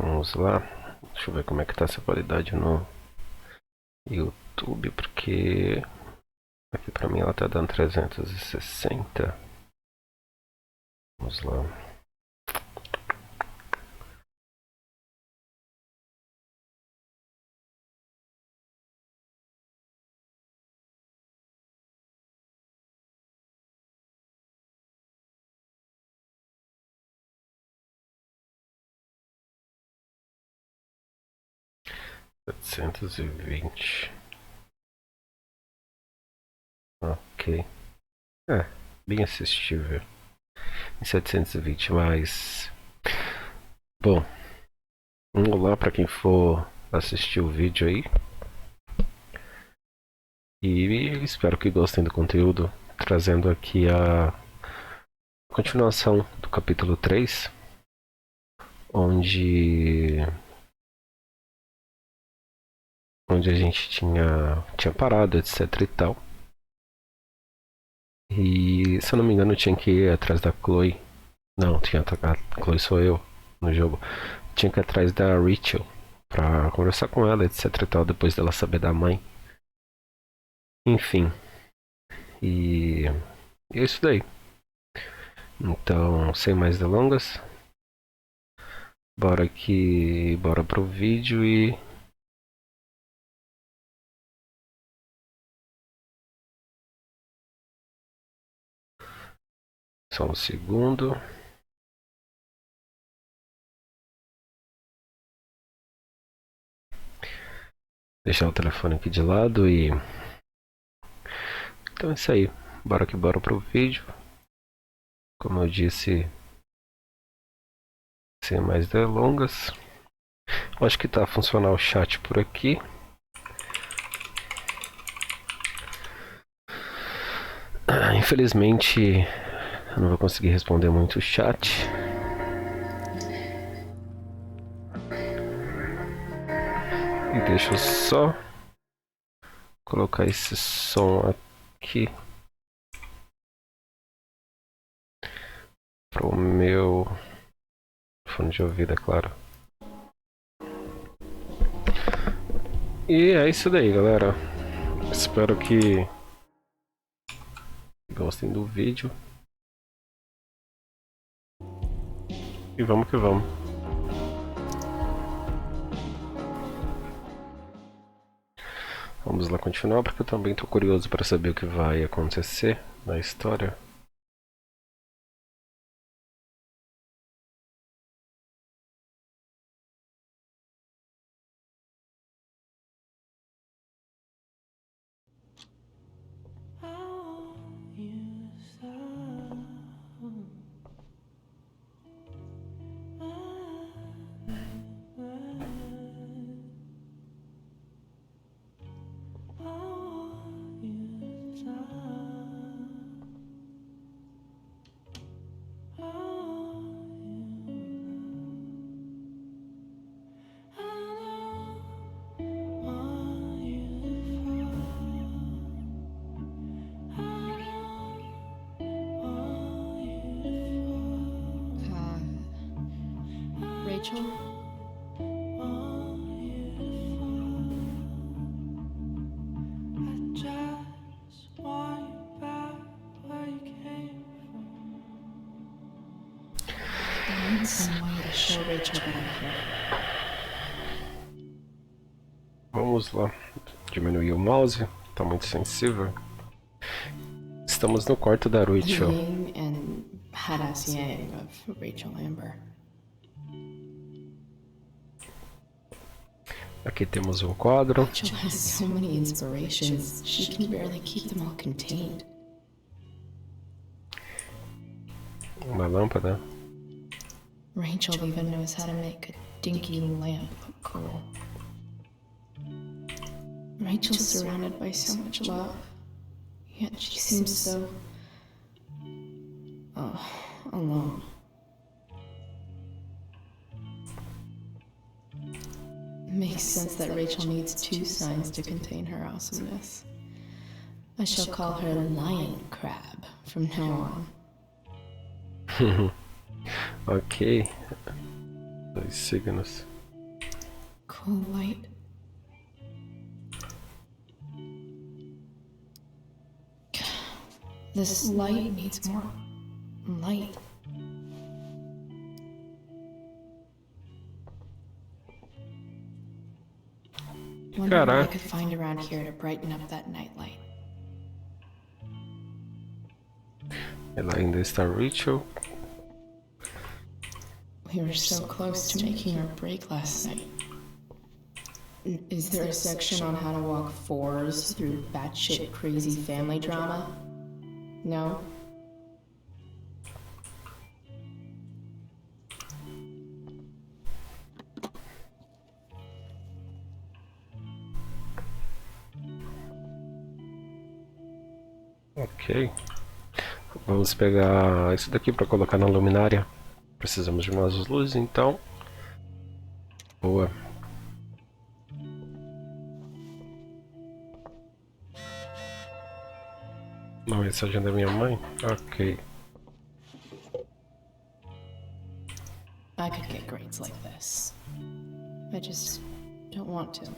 Vamos lá. Deixa eu ver como é que tá essa qualidade no YouTube, porque aqui pra mim ela tá dando 360. Vamos lá. Setecentos e vinte. Ok. Bem assistível. Em 720, mas... Bom, vamos lá para quem for assistir o vídeo aí. E espero que gostem do conteúdo, trazendo aqui a continuação do capítulo 3, onde a gente tinha parado, etc e tal. E se eu não me engano tinha que ir atrás da Chloe. Não, a Chloe sou eu no jogo. Tinha que ir atrás da Rachel pra conversar com ela, etc e tal, depois dela saber da mãe. Enfim. E é isso daí. Então, sem mais delongas, bora pro vídeo e só um segundo. Deixar o telefone aqui de lado e... Então é isso aí. Bora pro vídeo. Como eu disse, sem mais delongas. Eu acho que tá funcionando o chat por aqui. Infelizmente, eu não vou conseguir responder muito o chat. E deixa eu só colocar esse som aqui pro meu fone de ouvido, é claro. E é isso daí, galera. Espero que gostem do vídeo. E vamos que vamos. Vamos lá continuar, porque eu também tô curioso para saber o que vai acontecer na história. Rachel? I need some way to show Rachel that I'm here. Vamos lá. Diminuir o mouse, tá muito sensível. Estamos no quarto da Rachel. The yin and badass yang of Rachel Amber. Aqui temos um quadro. Rachel has so many inspirations, she can barely keep them all contained. Uma lâmpada. Rachel even knows how to make a dinky lamp look cool. Rachel's surrounded by so much love, yet she seems so... alone. Makes sense that Rachel needs two signs to contain her awesomeness. I shall call her Lion Crab from now on. Ok. 2 signos. Full light. This light needs more light. Wonder what I could find around here to brighten up that nightlight. Ela ainda está Rachel. We were so close to making our break last night. Is there a section on how to walk fours through batshit crazy family drama? No? Ok. Vamos pegar isso daqui para colocar na luminária. Precisamos de mais luzes, então. Boa. Uma mensagem da minha mãe? Ok. I could get grades like this. I just don't want to.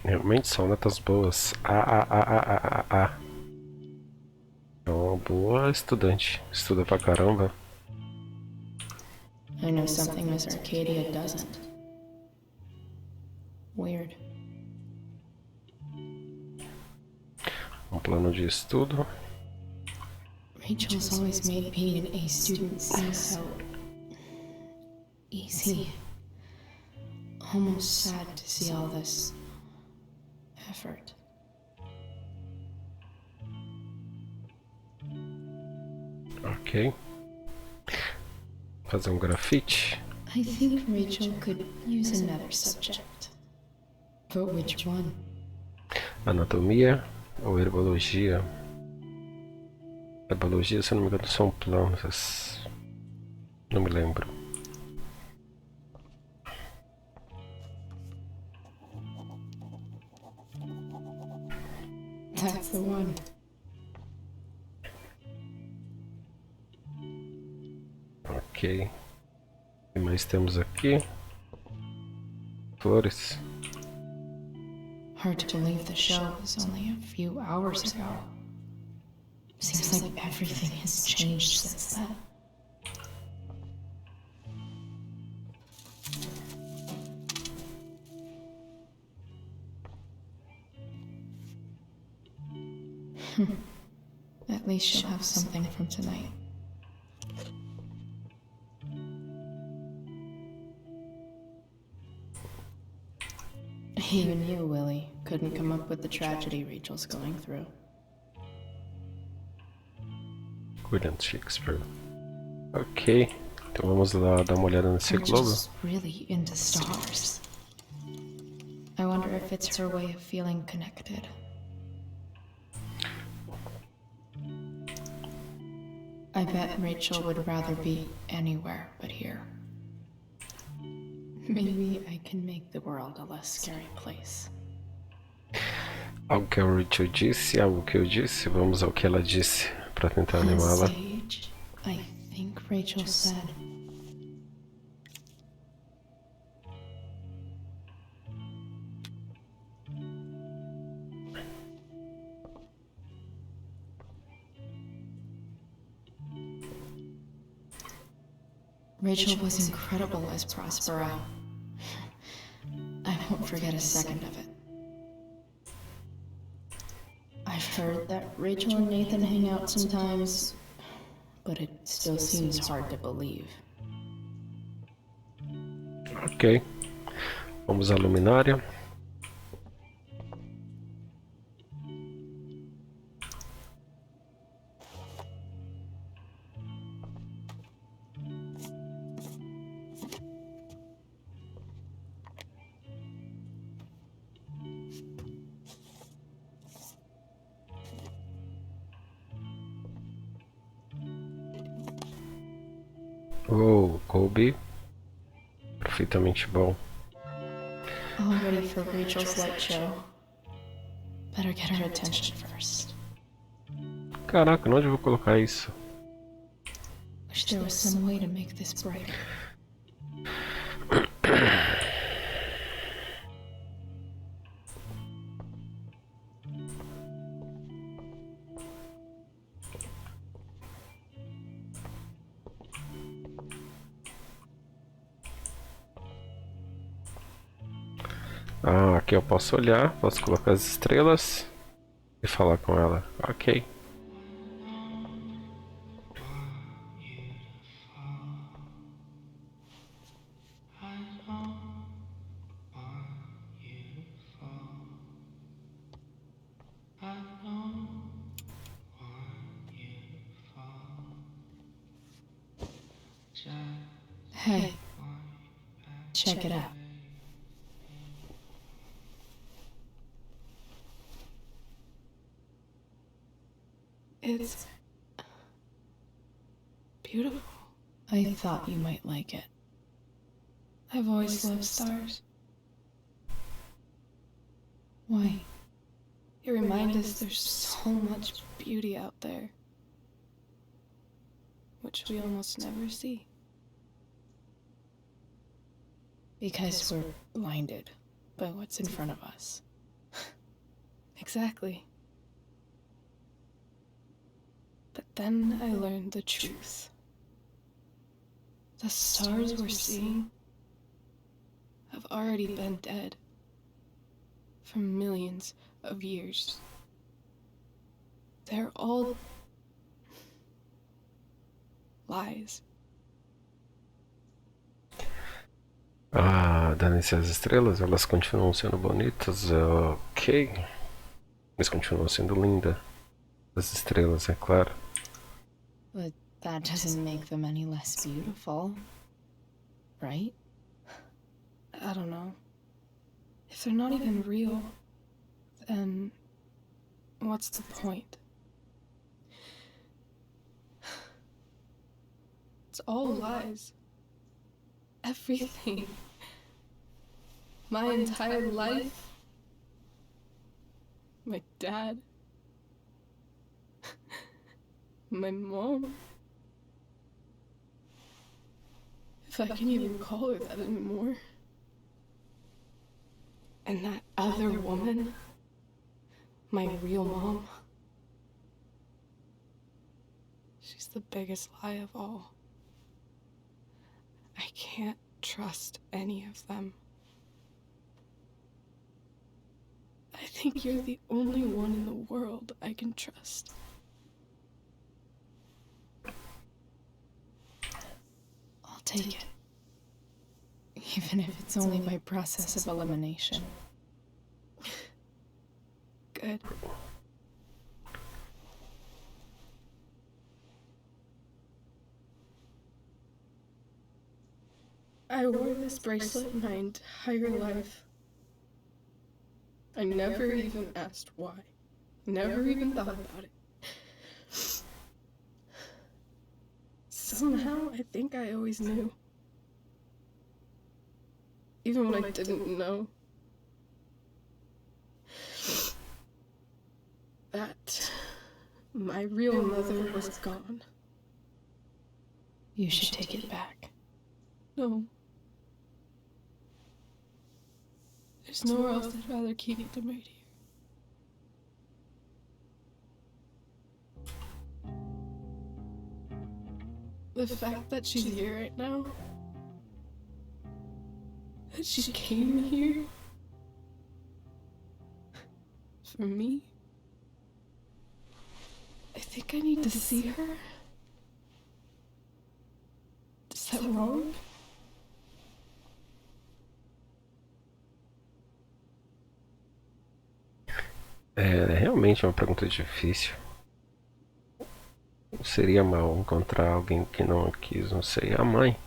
Realmente são notas boas. É uma boa estudante. Estuda pra caramba. I know something Miss Arcadia doesn't. Weird. Um plano de estudo. Rachel's always made being an A student seem so easy. Almost sad to see all this effort. Ok. Fazer um grafite. I think Rachel could use another subject. But which one? Anatomia ou herbologia? Herbologia, se não me engano, são plantas. Não me lembro. That's the one. Ok. O que mais temos aqui? Flores. Hard to believe the show was only a few hours ago. Seems like everything has changed since then. At least she'll have something from tonight. Even you, Willie, couldn't come up with the tragedy Rachel's going through. William Shakespeare. Ok. Então vamos lá dar uma olhada nesse globo. Rachel's really into stars. I wonder if it's her way of feeling connected. I bet Rachel would rather be anywhere but here. Maybe I can make the world a less scary place. Algo que a Rachel disse, algo que eu disse, vamos ao que ela disse para tentar On animá-la. stage, I think Rachel said, Rachel was incredible as Prospero. I won't forget a second of it. I've heard that Rachel and Nathan hang out sometimes, but it still seems hard to believe. Ok. Vamos à luminária. Oh, Colby. Perfeitamente bom. All ready for Rachel's light show. Better get her attention first. Caraca, onde eu vou colocar isso? Wish there was some way to make this brighter. Ah, aqui eu posso olhar, posso colocar as estrelas e falar com ela. Ok. Hey, check it out. It's beautiful. I thought you might like it. I've always loved stars. Why? You remind us there's so much beauty out there, which we almost never see. Because we're blinded by what's in front of us. Exactly. But then I learned the truth. The stars we're seeing have already been dead for millions of years. They're all lies. Ah, dane-se as estrelas, elas continuam sendo bonitas, ok. Mas continuam sendo lindas. As estrelas, é claro. But that doesn't make them any less beautiful, right? I don't know. If they're not even real, then what's the point? It's all lies. Everything. My entire life. My dad. My mom. If I can even call her that anymore. And that other woman. My real mom. She's the biggest lie of all. I can't trust any of them. I think you're the only one in the world I can trust. I'll take it. Even if it's only by process of elimination. Good. I wore this bracelet my entire life. I never even asked why. Never even thought about it. Somehow, I think I always knew. Even when I didn't know. That my real mother was gone. You should take it back. No. There's nowhere else I'd rather keep it than right here. The fact that she's here right now, that she came here for me, I think I need to see her. Is that wrong? É realmente uma pergunta difícil. Seria mal encontrar alguém que não a quis, não sei, a mãe.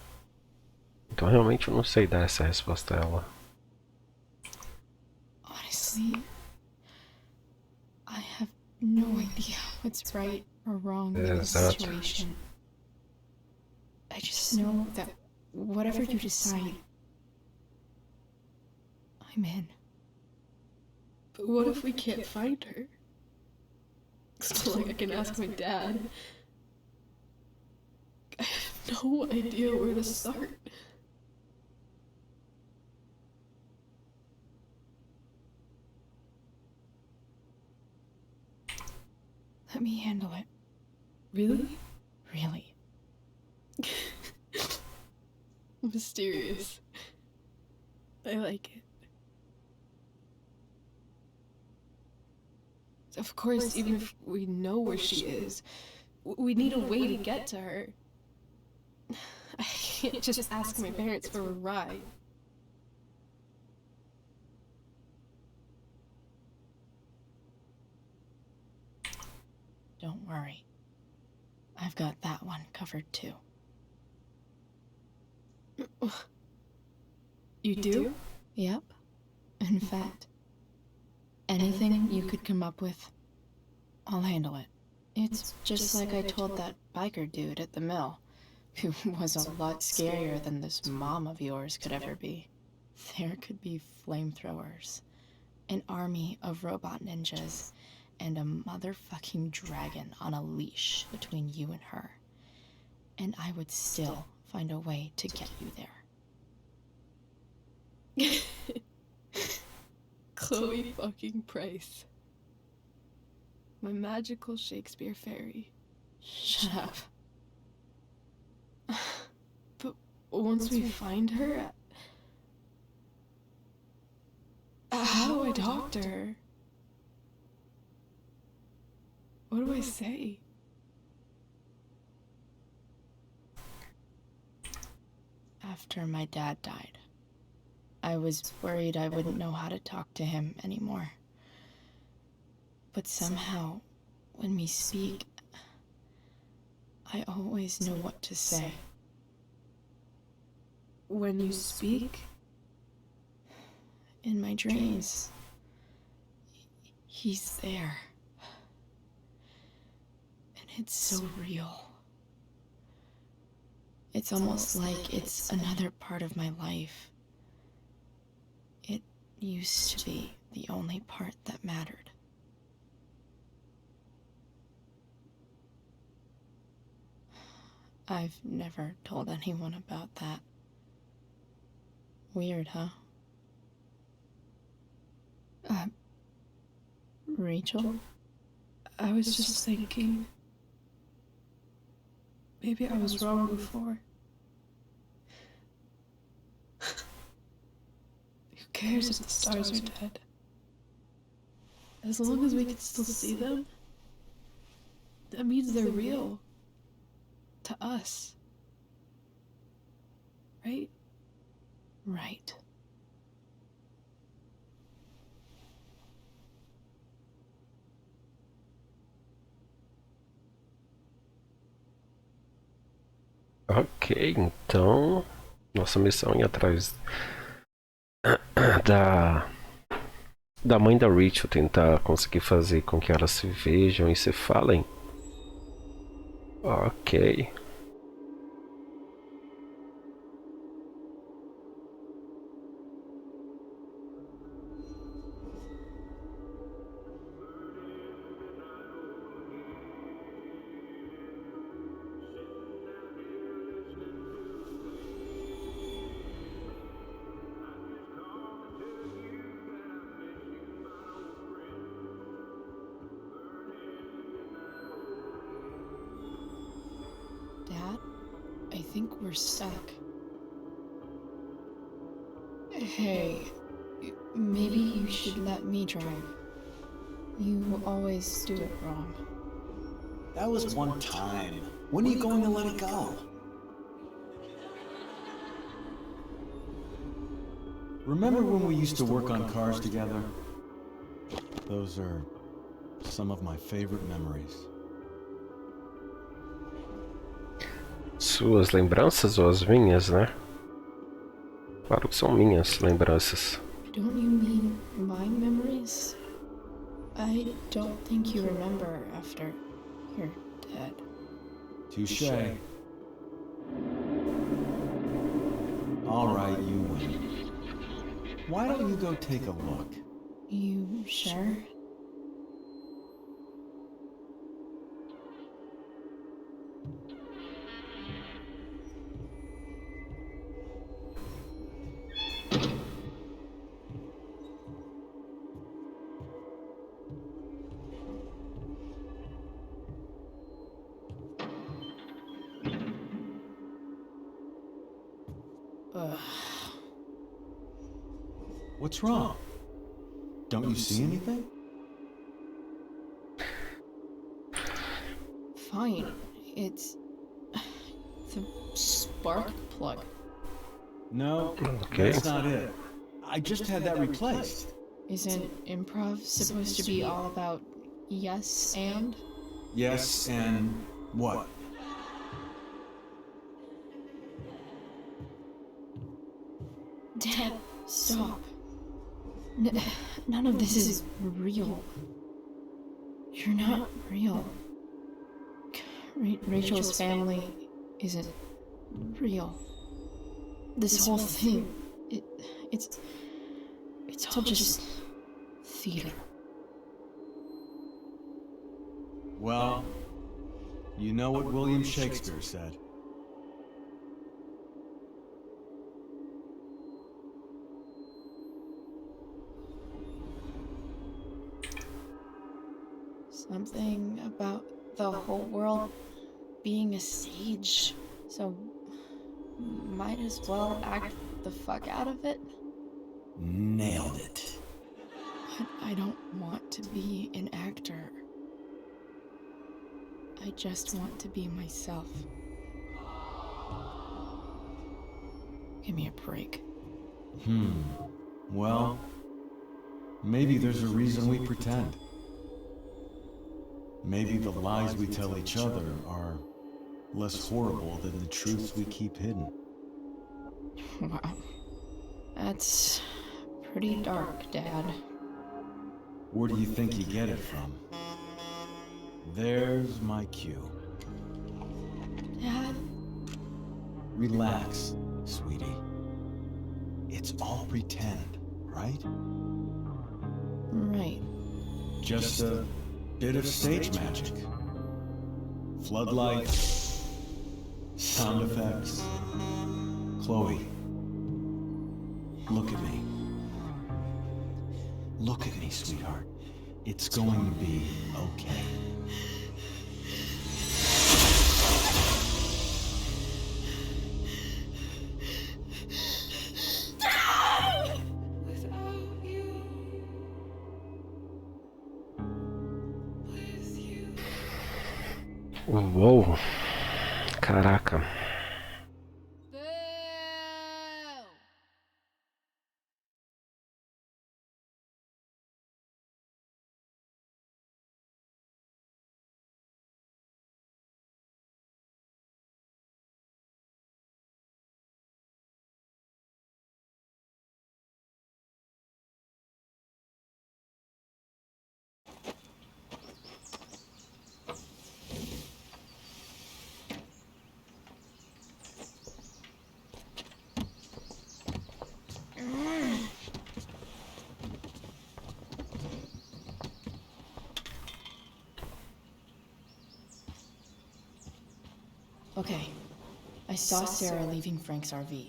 Então realmente eu não sei dar essa resposta a ela. Honestly, I have no idea what's right or wrong in this Exato. situation. I just know that whatever you decide, I'm in. But what if we can't find her? It's not like I can ask my dad. I have no idea where to start. Let me handle it. Really? Really. Mysterious. I like it. Of course, even if we know where she is, we need a way to get to her. I can't just ask my parents for a ride. Don't worry. I've got that one covered too. You do? Yep. In fact, anything you could come up with, I'll handle it. It's just like I told that biker dude at the mill, who was a lot scarier than this mom of yours could ever be. There could be flamethrowers, an army of robot ninjas, and a motherfucking dragon on a leash between you and her. And I would still find a way to get you there. Chloe fucking Price. My magical Shakespeare fairy. Shut up. But once we find her, how do I talk to her? What do I say? After my dad died, I was worried I wouldn't know how to talk to him anymore. But somehow, when we speak, I always know what to say. When you speak? In my dreams. He's there. And it's so real. It's almost like it's another part of my life. It used to be the only part that mattered. I've never told anyone about that. Weird, huh? Rachel? I was just thinking... maybe I was wrong before. Who cares if the stars are dead? As long as we can still see them, that means they're real. To us. Right? Right. Ok, então nossa missão é ir atrás da mãe da Rachel, tentar conseguir fazer com que elas se vejam e se falem. Ok. Dad, I think we're stuck. Hey, maybe you should let me drive. You always do it wrong. That was one time. When are you going to let it go? Remember when we used to work on cars together? Those are some of my favorite memories. Suas lembranças ou as minhas, né? Claro que são minhas lembranças. Don't you mean my memories? I don't think you remember after you're dead. Touché. All right, you win. Why don't you go take a look? You sure? What's wrong? Don't you see anything? fine. It's the spark plug. No, Okay. that's not it. I just had that replaced. Isn't improv supposed to be all about yes and? Yes, and what? Dad, stop. None of this is real. You're not real. Rachel's family isn't real. This whole thing, it's all just theater. Well, you know what William Shakespeare said. Something about the whole world being a stage, so might as well act the fuck out of it. Nailed it. But I don't want to be an actor. I just want to be myself. Give me a break. Well, maybe there's a reason we pretend. Maybe the lies we tell each other are less horrible than the truths we keep hidden. Wow. That's pretty dark, Dad. Where do you think you get it from? There's my cue. Dad? Relax, sweetie. It's all pretend, right? Right. Just a bit of stage magic. Floodlights, sound effects. Chloe, look at me. Look at me, sweetheart. It's going to be okay. Uou! Caraca. Okay. I saw Sarah leaving Frank's RV.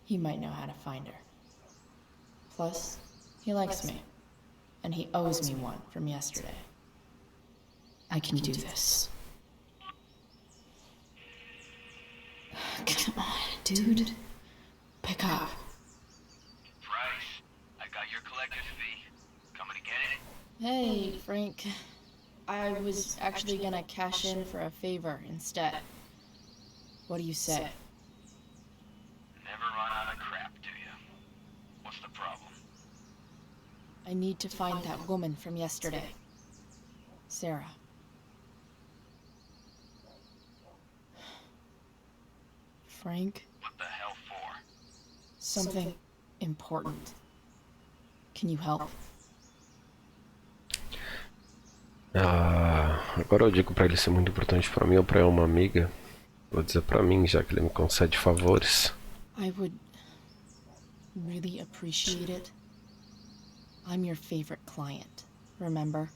He might know how to find her. Plus, he likes me. And he owes me one from yesterday. I can do this. Come on, dude. Pick up. Price, I got your collector's fee. Coming to get it? Hey, Frank. I was actually gonna cash in for a favor instead. What do you say? Never run out of crap, do you? What's the problem? I need to find that woman from yesterday. Sarah. Frank? What the hell for? Something important. Can you help? Agora eu digo pra ele ser muito importante pra mim ou pra uma amiga. Vou dizer pra mim, já que ele me concede favores. I would really appreciate it. I'm your favorite client, remember?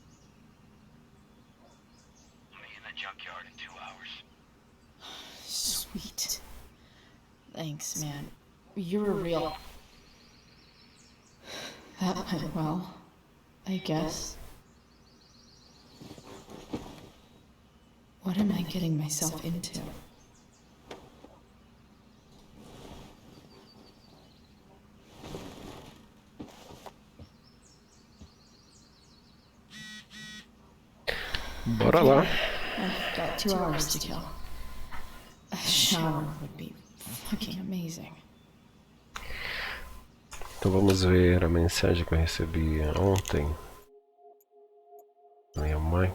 I'll be in the junkyard in 2 hours. Sweet. Thanks, man. You're a real... That went well, I guess. What am I getting myself into? Bora lá. I've got 2 hours to kill. A shower would be fucking amazing. Então vamos ver a mensagem que eu recebi ontem. Minha mãe.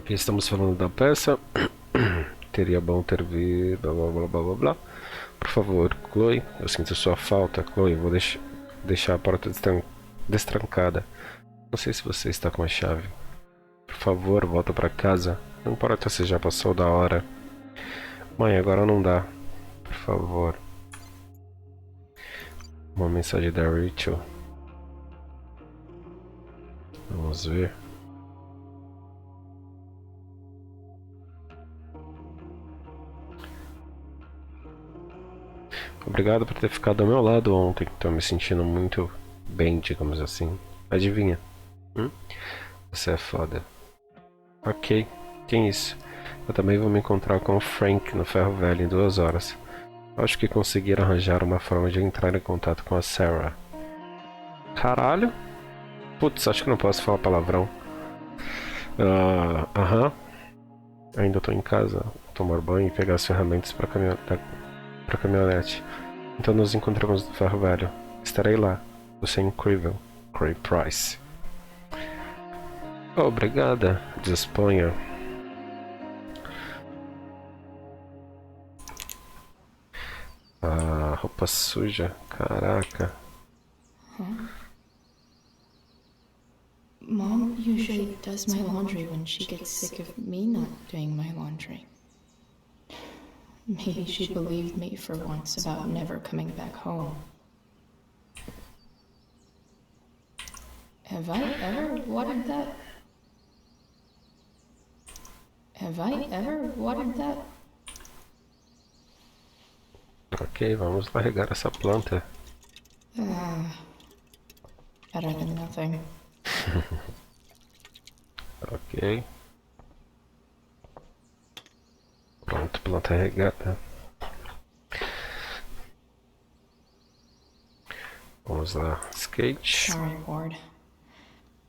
Aqui estamos falando da peça. Teria bom ter visto. Blá blá blá blá blá blá. Por favor, Chloe, eu sinto sua falta. Chloe, vou deixar a porta destrancada. Não sei se você está com a chave. Por favor, volta para casa. Não importa se já passou da hora. Mãe, agora não dá. Por favor. Uma mensagem da Rachel. Vamos ver. Obrigado por ter ficado ao meu lado ontem. Estou me sentindo muito bem, digamos assim. Adivinha? Você é foda. Ok, tem isso. Eu também vou me encontrar com o Frank no Ferro Velho em 2 horas. Acho que conseguiram arranjar uma forma de entrar em contato com a Sarah. Caralho? Putz, acho que não posso falar palavrão. Aham. Ainda tô em casa. Vou tomar banho e pegar as ferramentas para caminhonete. Então nos encontramos no Ferro Velho. Estarei lá. Você é incrível. Cray Price. Obrigada. Disponha. Roupa suja. Caraca. Mom usually does my laundry when she gets sick of me not doing my laundry. Maybe she believed me for once about never coming back home. Have I ever wanted that? Have I ever wanted that? Ok, vamos lá regar essa planta. Better than nothing. Ok. Pronto, planta regada. Vamos lá, skate. Sorry, Ward.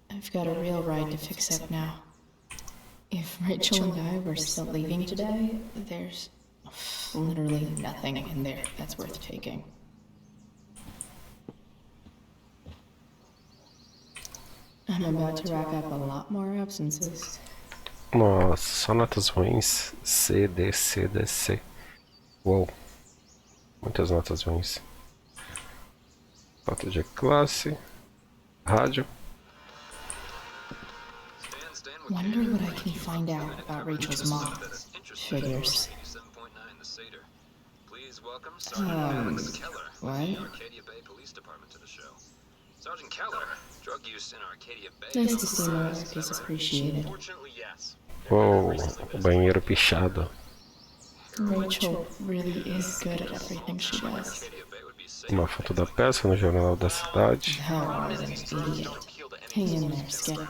I've got a real ride to fix up now. If Rachel and I were still leaving today, there's literally nothing in there that's worth taking. I'm about to rack up a lot more absences. Nossa, só notas ruins. C, D, C, D, C. Uou. Muitas notas ruins. Falta de classe. Rádio. Wonder what I can find out about Rachel's mom. Figures. What? Sergeant Keller, drug use in Arcadia Bay. Nice to see my work is appreciated. Fortunately, yes. Uou, o banheiro pichado. Rachel really is good at everything she does. Uma foto da peça no jornal da cidade. How I was an idiot. Hang in there, Skip.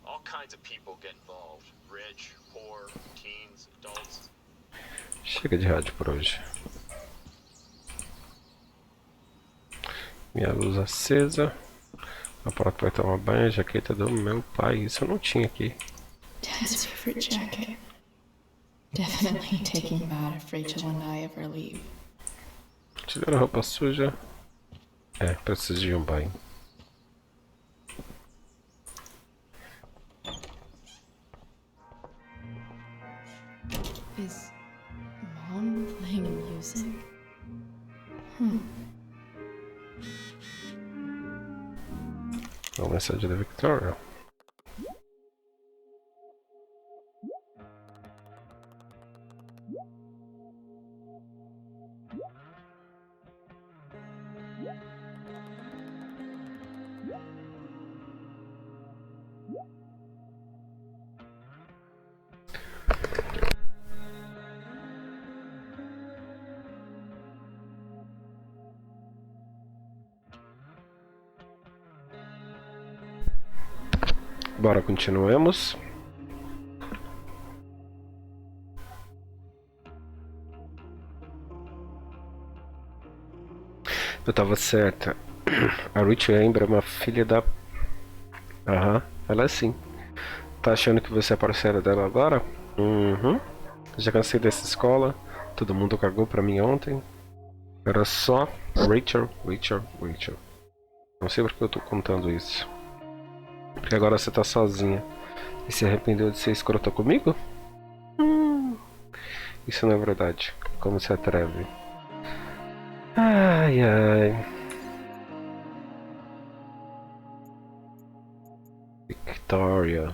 All kinds of people get involved. Rich, poor, teens, adults. Chega de rádio por hoje. Minha luz acesa. A porta vai tomar banho. A jaqueta do meu pai. Isso eu não tinha aqui. Dad's favorite jacket. Definitely taking bad if Rachel and I ever leave. Tirar a roupa suja. É, preciso de um banho. Is Mom playing music? Uma mensagem da Victoria. Bora, continuemos. Eu tava certa. A Ruth Amber é uma filha da... Aham, ela é sim. Tá achando que você é parceira dela agora? Uhum. Já cansei dessa escola. Todo mundo cagou pra mim ontem. Era só Rachel, Rachel, Rachel. Não sei porque eu tô contando isso. Porque agora você tá sozinha. E se arrependeu de ser escrota comigo? Isso não é verdade. Como se atreve? Ai, ai. Victoria.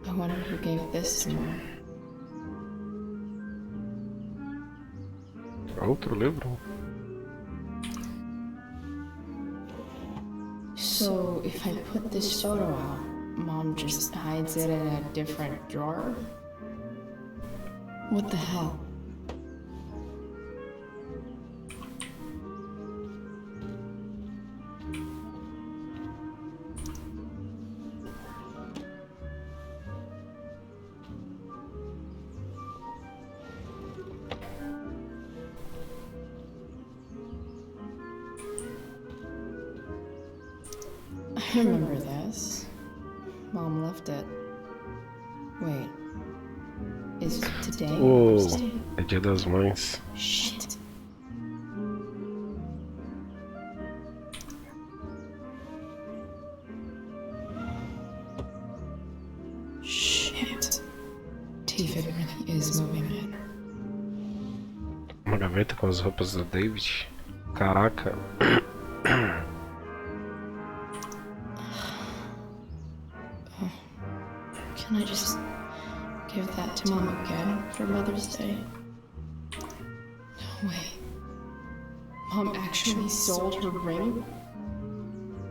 I wonder who gave this to me. Outro livro? So, if I put this photo out, Mom just hides it in a different drawer? What the hell? I remember this. Mom left it. Wait. Is today Oh, Mother's Day? é Dia das Mães. Shit. Shit. David really is moving in. Uma gaveta com as roupas do David. Caraca. Can I just give that to Mom again for Mother's Day? No way. Mom actually sold her ring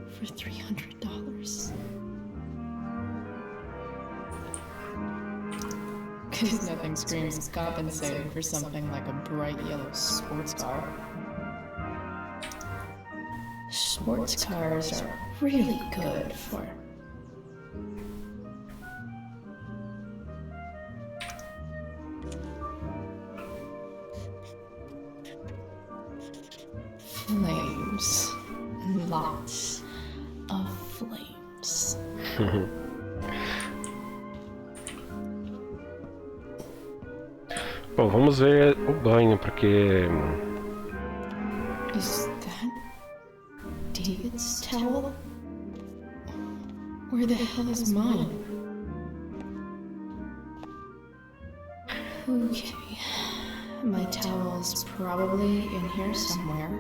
for $300. Because nothing screams compensating for something like a bright yellow sports car. Sports cars are really good for... flames. Lots of flames. Bom, vamos ver o banho, porque... Is that David's towel? Where the hell is mine? Okay. My towel's probably in here somewhere.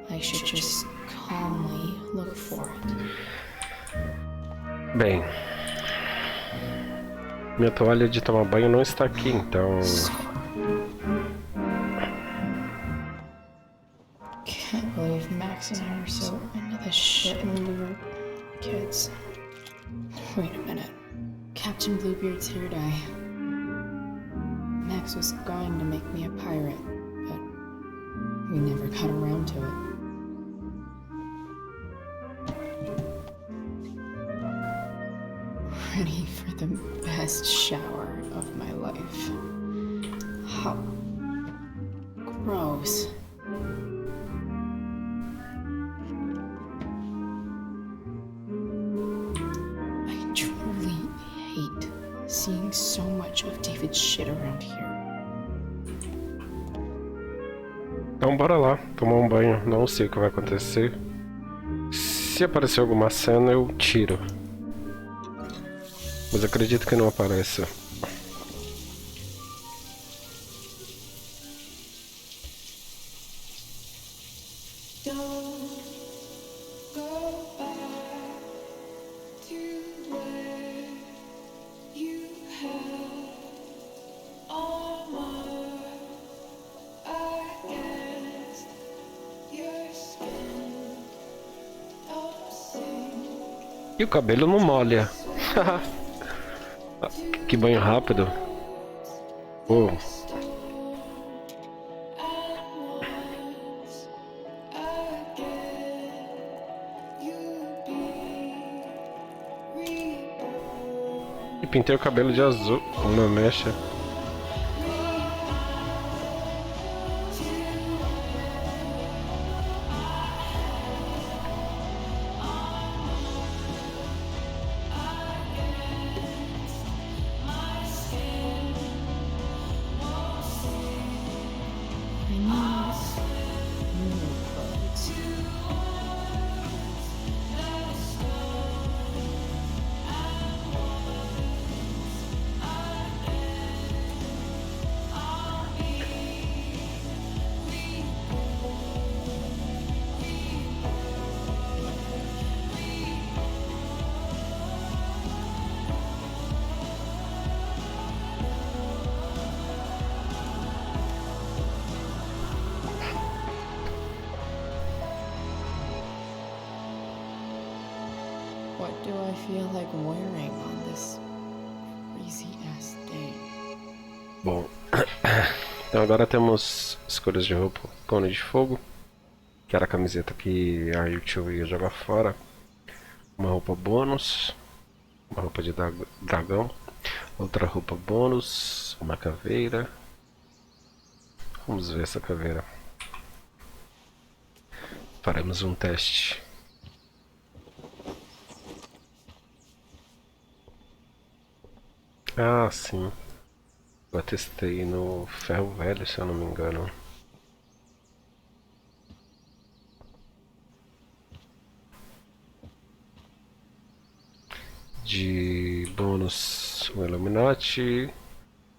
I should just calmly look for it. Bem... Minha toalha de tomar banho não está aqui, então... Can't believe Max and I are so into this shit when we were kids. Wait a minute. Captain Bluebeard's hair dye. Max was going to make me a pirate, but we never got around to it. Ready for the best shower of my life. How gross. I truly hate seeing so much of David's shit around here. Então bora lá, tomar um banho. Não sei o que vai acontecer. Se aparecer alguma cena, eu tiro. Mas acredito que não apareça. E o cabelo não molha. Que banho rápido. Oh. pintei o cabelo de azul com uma mecha. What do I feel like wearing on this crazy ass day? Bom, então agora temos escolhas de roupa. Cone de fogo, que era a camiseta que a YouTube ia jogar fora. Uma roupa bônus, uma roupa de dragão. Outra roupa bônus, uma caveira. Vamos ver essa caveira. Faremos um teste. Ah, sim. Eu testei no ferro velho, se eu não me engano. De bônus, o Illuminati,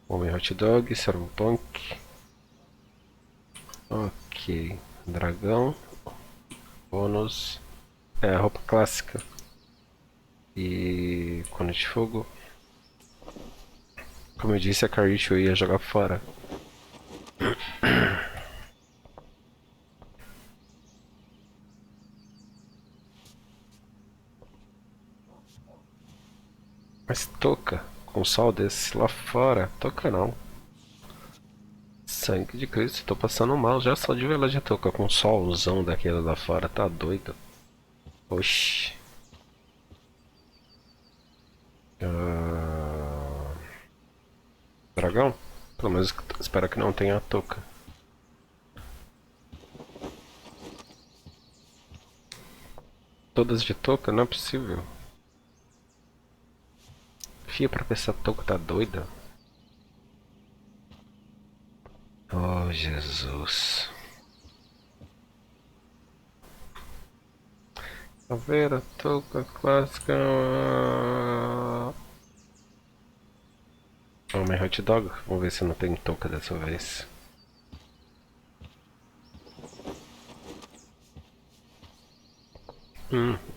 Homem Hot Dog, Cyberpunk. Ok, dragão, bônus, é a roupa clássica e cone de fogo. Como eu disse, a Caricho ia jogar fora. Mas toca, com sol desse lá fora, toca não. Sangue de Cristo, tô passando mal já só de ver ela de touca com solzão daquele lá fora, tá doido? Oxi. Dragão? Pelo menos espero que não tenha touca. Todas de touca? Não é possível. Fia pra ver se a touca tá doida. Oh, Jesus. Caveira, touca clássica. Homem hot dog. Vamos ver se não tem touca dessa vez.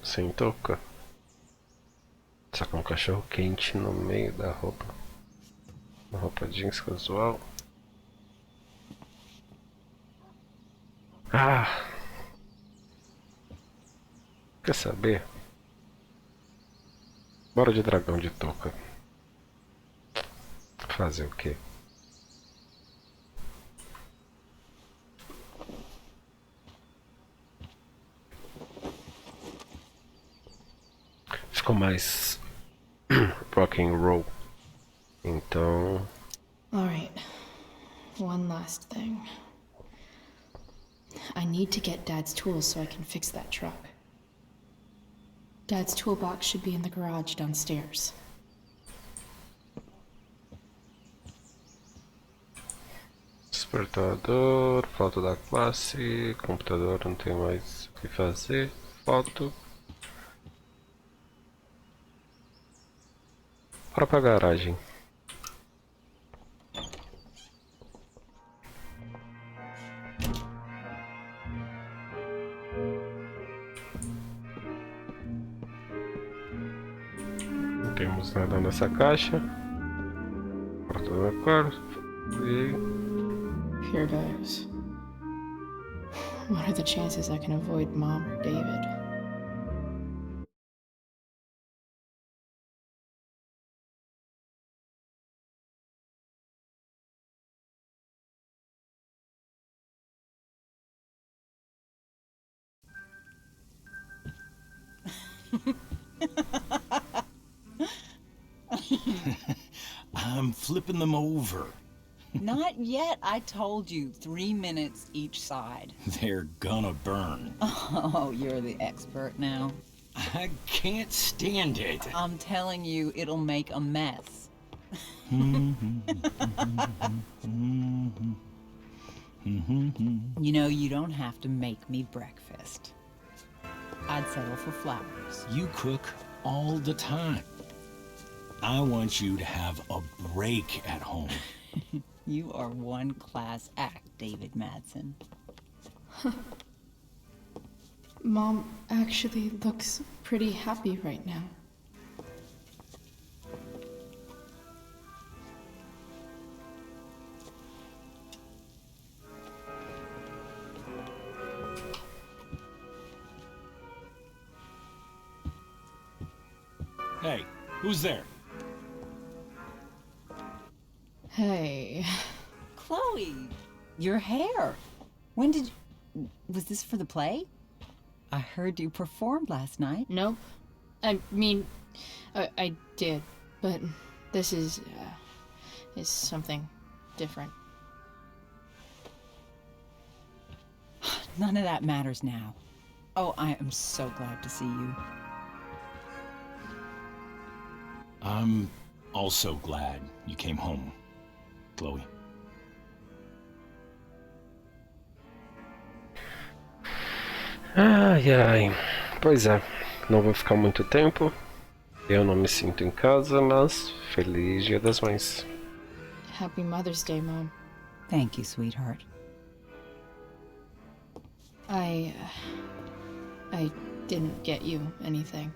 Sem touca. Só com um cachorro quente no meio da roupa. Uma roupa jeans casual. Ah! Quer saber? Bora de dragão de touca. Fazer o quê? Ficou mais rock and roll. Então, Alright, one last thing. I need to get Dad's tools so I can fix that truck. Dad's toolbox should be in the garage downstairs. despertador, foto da classe, computador, não tem mais o que fazer, foto. Bora pra garagem. Não temos nada nessa caixa. Porta do meu quarto. E Here goes. What are the chances I can avoid Mom or David? I'm flipping them over. Not yet. I told you, 3 minutes each side. They're gonna burn. Oh, you're the expert now. I can't stand it. I'm telling you, it'll make a mess. You know, you don't have to make me breakfast. I'd settle for flowers. You cook all the time. I want you to have a break at home. You are one class act, David Madsen. Mom actually looks pretty happy right now. Hey, who's there? Hey. Chloe, your hair. When did you... Was this for the play? I heard you performed last night. Nope. I mean, I did, but this is something different. None of that matters now. Oh, I am so glad to see you. I'm also glad you came home, Chloe. Ai, ai. Pois é, não vou ficar muito tempo. Eu não me sinto em casa, mas feliz Dia das Mães. Happy Mother's Day, Mom. Thank you, sweetheart. I didn't get you anything.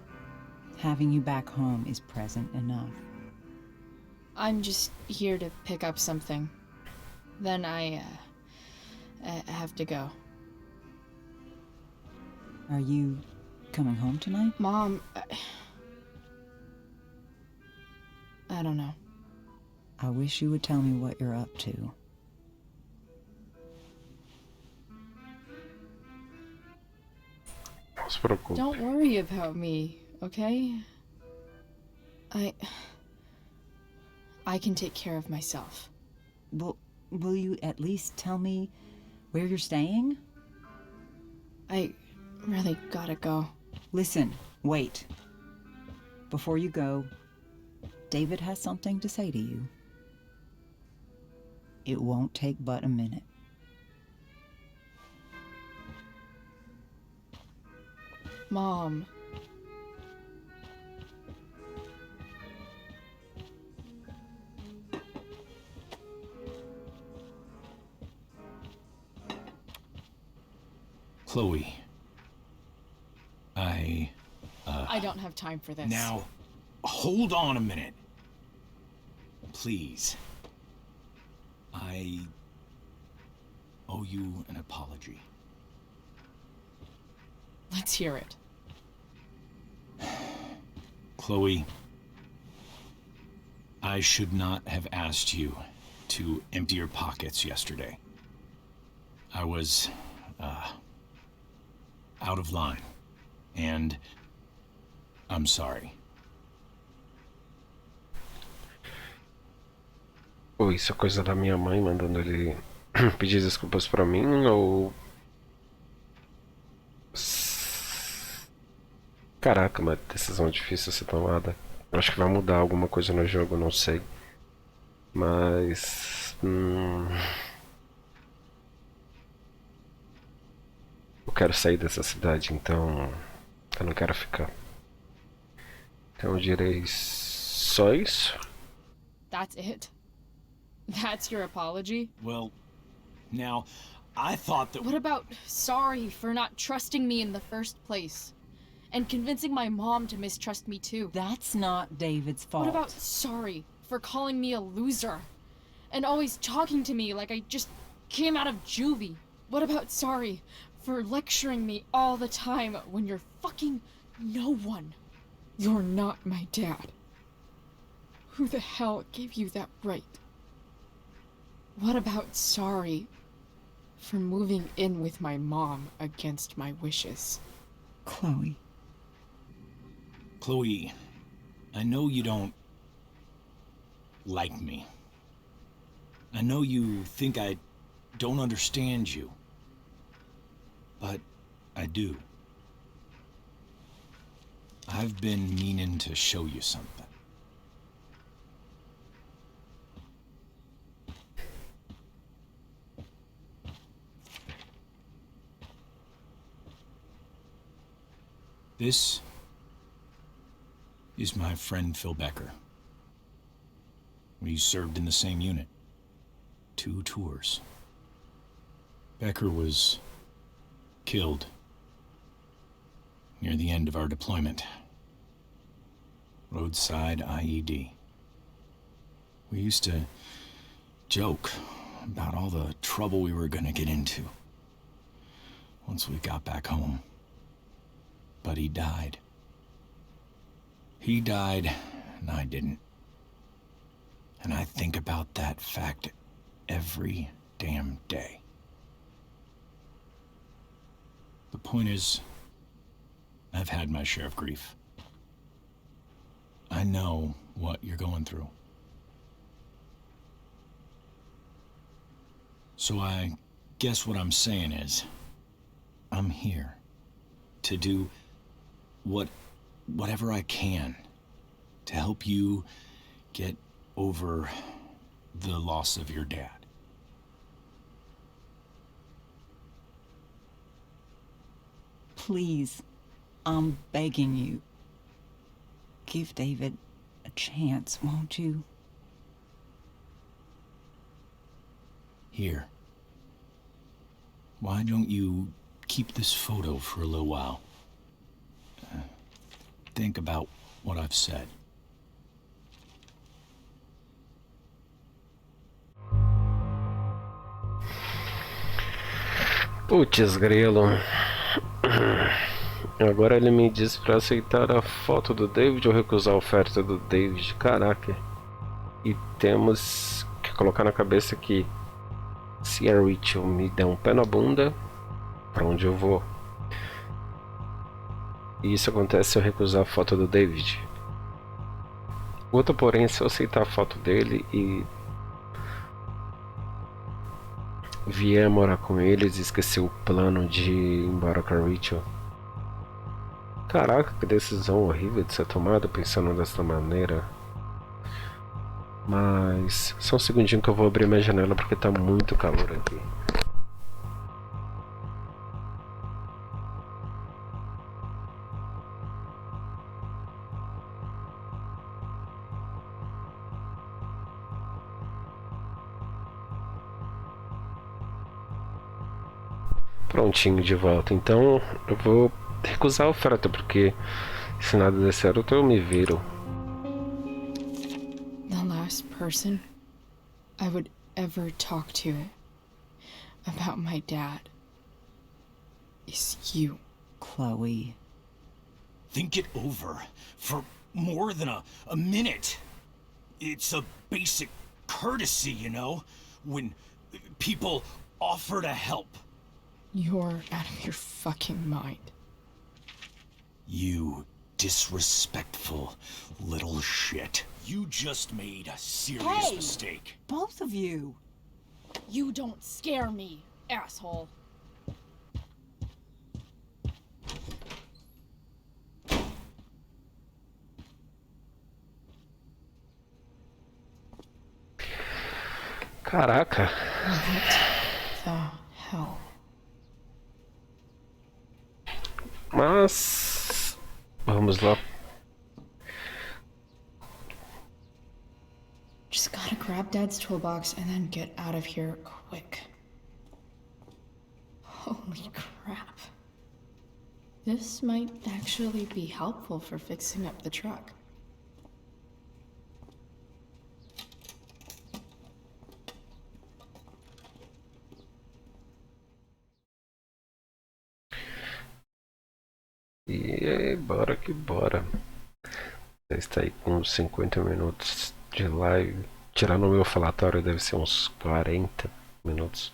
Having you back home is present enough. I'm just here to pick up something. Then I have to go. Are you coming home tonight? Mom, I don't know. I wish you would tell me what you're up to. Não se preocupe. Don't worry about me, okay? I can take care of myself. Will you at least tell me where you're staying? I really gotta go. Listen, wait. Before you go, David has something to say to you. It won't take but a minute. Mom. Chloe. I don't have time for this. Now, hold on a minute. Please. I owe you an apology. Let's hear it. Chloe, I should not have asked you to empty your pockets yesterday. I was, out of line. And I'm sorry. Ou isso é coisa da minha mãe mandando ele pedir desculpas pra mim, ou... Caraca, uma decisão difícil a ser tomada. Eu acho que vai mudar alguma coisa no jogo, não sei. Mas... Eu quero sair dessa cidade, então... Eu não quero ficar. Então eu direi só isso. That's it? That's your apology? Well, now, I thought that... What about sorry for not trusting me in the first place? And convincing my mom to mistrust me too? That's not David's fault. What about sorry for calling me a loser? And always talking to me like I just came out of juvie? What about sorry for lecturing me all the time when you're fucking no one? You're not my dad. Who the hell gave you that right? What about sorry for moving in with my mom against my wishes? Chloe. Chloe, I know you don't like me. I know you think I don't understand you, but I do. I've been meaning to show you something. This is my friend Phil Becker. We served in the same unit. 2 tours. Becker was killed near the end of our deployment. Roadside IED. We used to joke about all the trouble we were gonna get into once we got back home. But he died. He died, and I didn't. And I think about that fact every damn day. The point is, I've had my share of grief. I know what you're going through. So I guess what I'm saying is, I'm here to do whatever I can to help you get over the loss of your dad. Please, I'm begging you. Give David a chance, won't you? Here. Why don't you keep this photo for a little while? Think about what I've said. Putz, grilo. Agora ele me diz pra aceitar a foto do David ou recusar a oferta do David. Caraca. E temos que colocar na cabeça que se a Rachel me der um pé na bunda, pra onde eu vou? E isso acontece se eu recusar a foto do David. Outra, porém, se eu aceitar a foto dele e vier morar com eles e esquecer o plano de ir embora com a Rachel. Caraca, que decisão horrível de ser tomada pensando dessa maneira. Mas só um segundinho que eu vou abrir minha janela porque tá muito calor aqui. Prontinho de volta. Então eu vou recusar a oferta porque se nada der certo eu me viro. The last person I would ever talk to about my dad is you. Chloe. Think it over for more than a minute. It's a basic courtesy, you know, when people offer to help. You're out of your fucking mind. You disrespectful little shit. You just made a serious Hey! mistake. Both of you. You don't scare me, asshole. Caraca. What the hell? Mas vamos lá. Just gotta grab Dad's toolbox and then get out of here quick. Holy crap. This might actually be helpful for fixing up the truck. E bora que bora. Já está aí com uns 50 minutos de live. Tirando o meu falatório deve ser uns 40 minutos.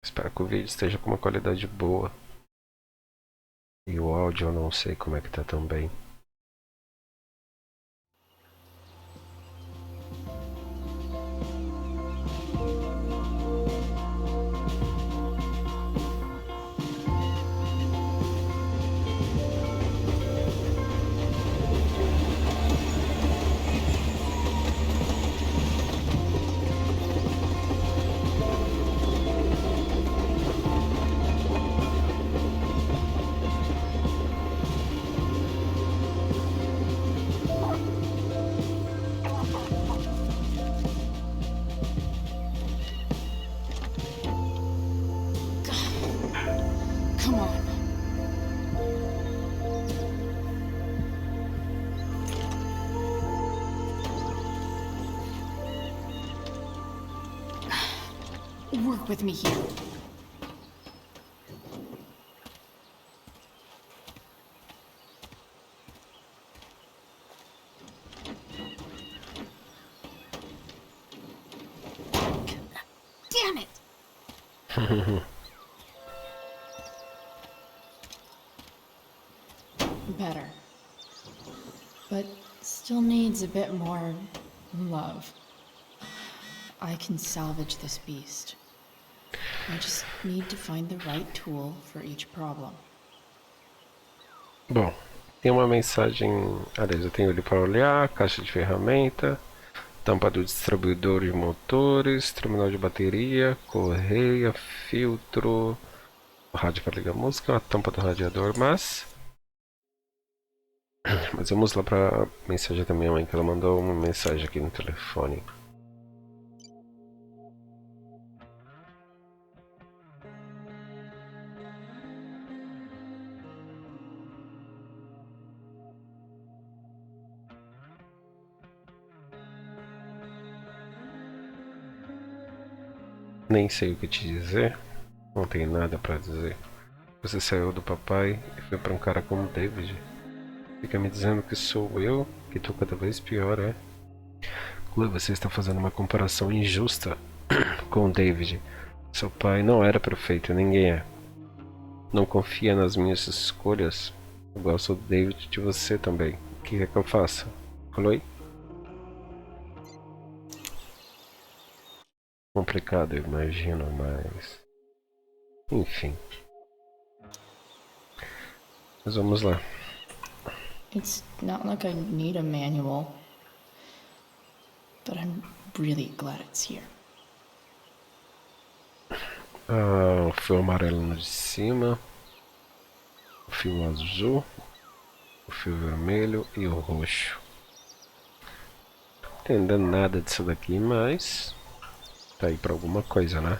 Espero que o vídeo esteja com uma qualidade boa. E o áudio eu não sei como é que tá também. Work with me here. Damn it! Better. But still needs a bit more love. I can salvage this beast. I just need to find the right tool for each problem. Bom, tem uma mensagem. Aliás, eu tenho ele para olhar, caixa de ferramenta, tampa do distribuidor de motores, terminal de bateria, correia, filtro, rádio para ligar música, a tampa do radiador, mas vamos lá para a mensagem da minha mãe, que ela mandou uma mensagem aqui no telefone. Nem sei o que te dizer, não tenho nada para dizer. Você saiu do papai e foi para um cara como David. Fica me dizendo que sou eu, que tô cada vez pior, é? Chloe, você está fazendo uma comparação injusta com o David. Seu pai não era perfeito, ninguém é. Não confia nas minhas escolhas. Eu gosto do David de você também. O que é que eu faça? Chloe? Complicado, eu imagino, mas... Enfim. Mas vamos lá. It's not like I need a manual, but I'm really glad it's here. O fio amarelo no de cima, o fio azul, o fio vermelho e o roxo. Não tô entendendo nada disso daqui, mas tá aí pra alguma coisa, né?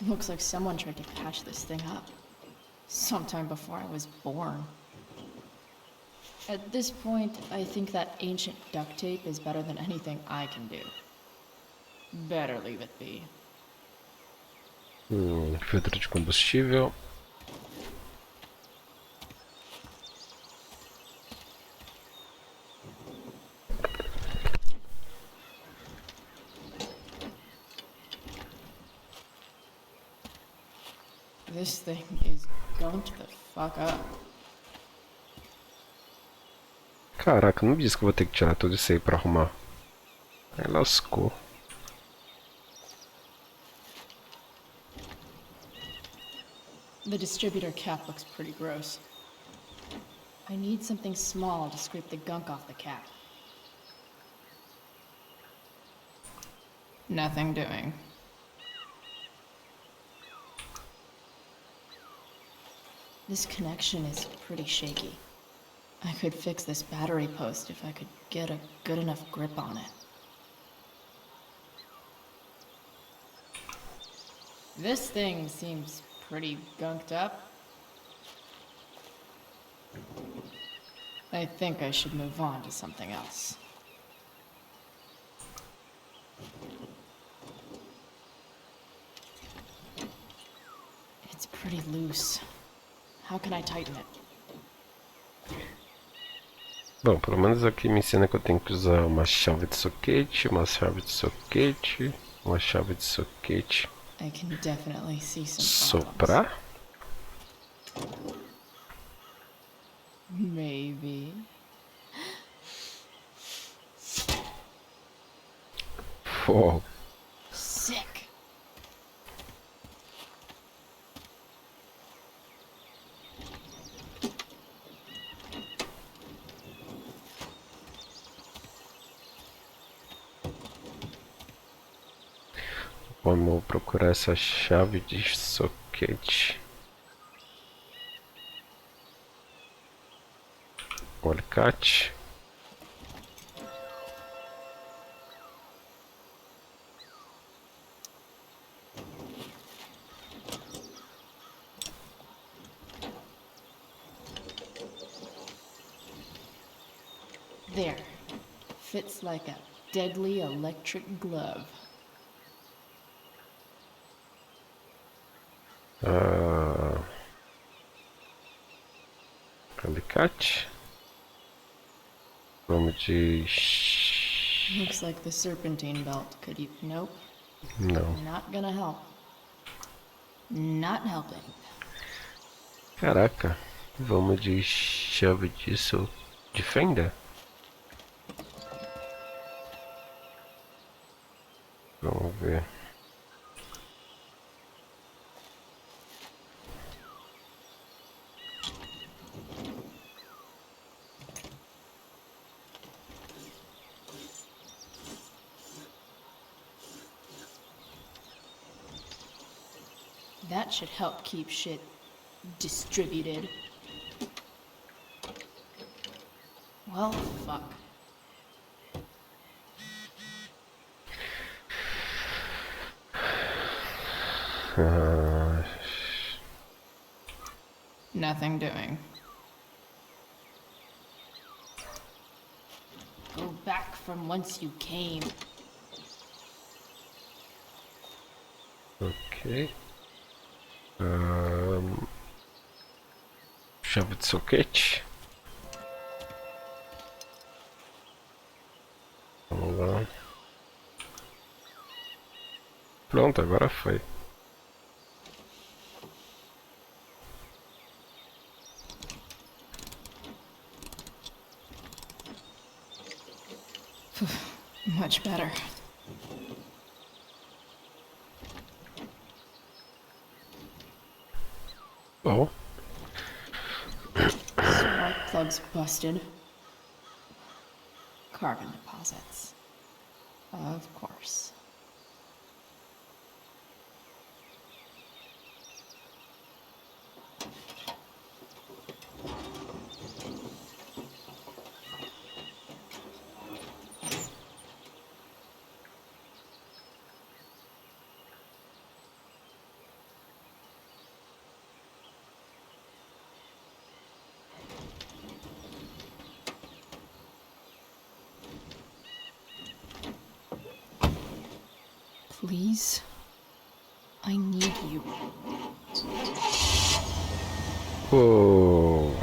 Looks like someone tried to patch this thing up. Sometime before I was born. At this point, I think that ancient duct tape is better than anything I can do. Better leave it be. Filtro de combustível. This thing is going to the fuck up. Caraca, não me diz que eu vou ter que tirar tudo isso aí pra arrumar. Aí lascou. The distributor cap looks pretty gross. I need something small to scrape the gunk off the cap. Nothing doing. This connection is pretty shaky. I could fix this battery post if I could get a good enough grip on it. This thing seems pretty gunked up. I think I should move on to something else. It's pretty loose. How can I tighten it? Bom, pelo menos aqui me ensina que eu tenho que usar uma chave de soquete, uma chave de soquete, uma chave de soquete. I can definitely see some Soprar? problems. Maybe. Uou. Sick. Vamos procurar essa chave de soquete. O alicate. There. fits like a deadly electric glove. Alicate. Vamos de... Looks like the serpentine belt could you... Nope. Não. Not gonna help. Not helping. Caraca. Vamos de chave disso de fenda? Vamos ver. That should help keep shit distributed. Well, fuck. Nothing doing. Go back from whence you came. Ok. Chave de soquete. Vamos lá. Pronto, agora foi. Much better. Oh. Spark plug's busted. Carbon deposits. Of course. Please, I need you. Whoa.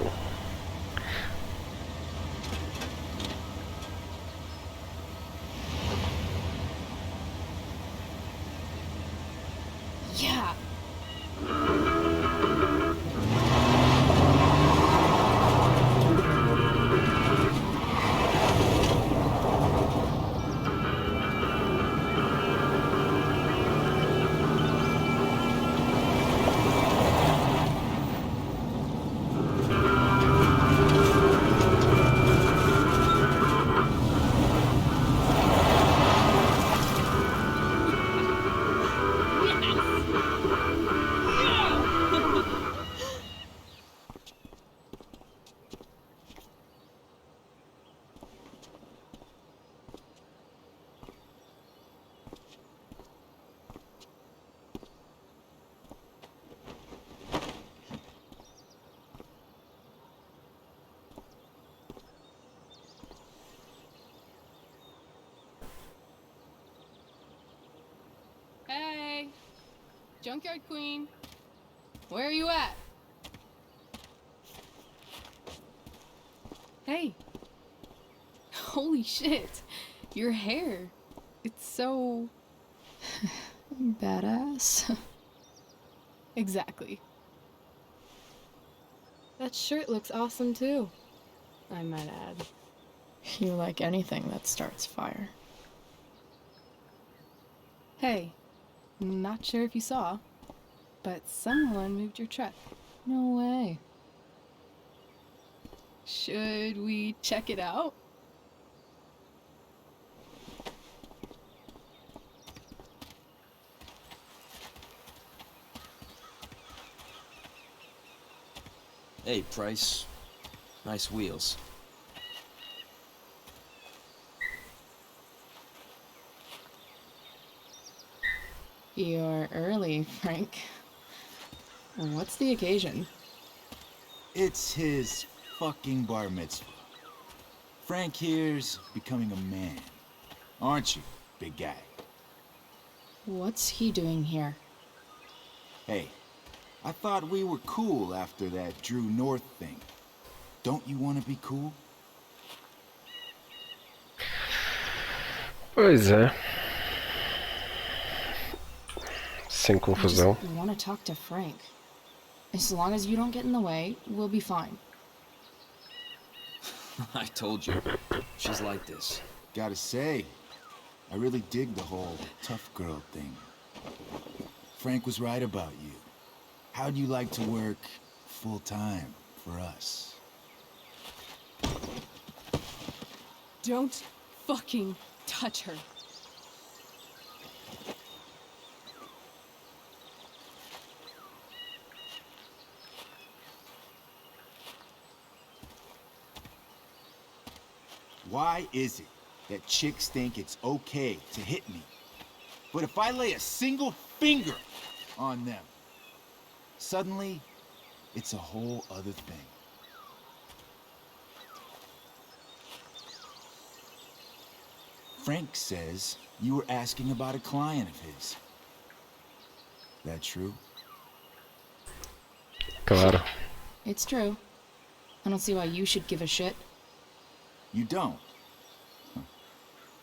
Yeah. Hey, Junkyard Queen, where are you at? Hey, holy shit, your hair, it's so... badass. Exactly. That shirt looks awesome too, I might add. You like anything that starts fire. Hey, not sure if you saw, but someone moved your truck. No way. Should we check it out? Hey, Price. Nice wheels. You're early, Frank. What's the occasion? It's his fucking bar mitzvah. Frank here's becoming a man. Aren't you, big guy? What's he doing here? Hey, I thought we were cool after that Drew North thing. Don't you want to be cool? Pois é. Sem I confusão. just want to talk to Frank. As long as you don't get in the way, we'll be fine. I told you. She's like this. Gotta say, I really dig the whole tough girl thing. Frank was right about you. How'd you like to work full-time for us? Don't fucking touch her. Why is it that chicks think it's okay to hit me? But if I lay a single finger on them, suddenly it's a whole other thing. Frank says you were asking about a client of his. That true? Claro. It's true. I don't see why you should give a shit. You don't? Huh.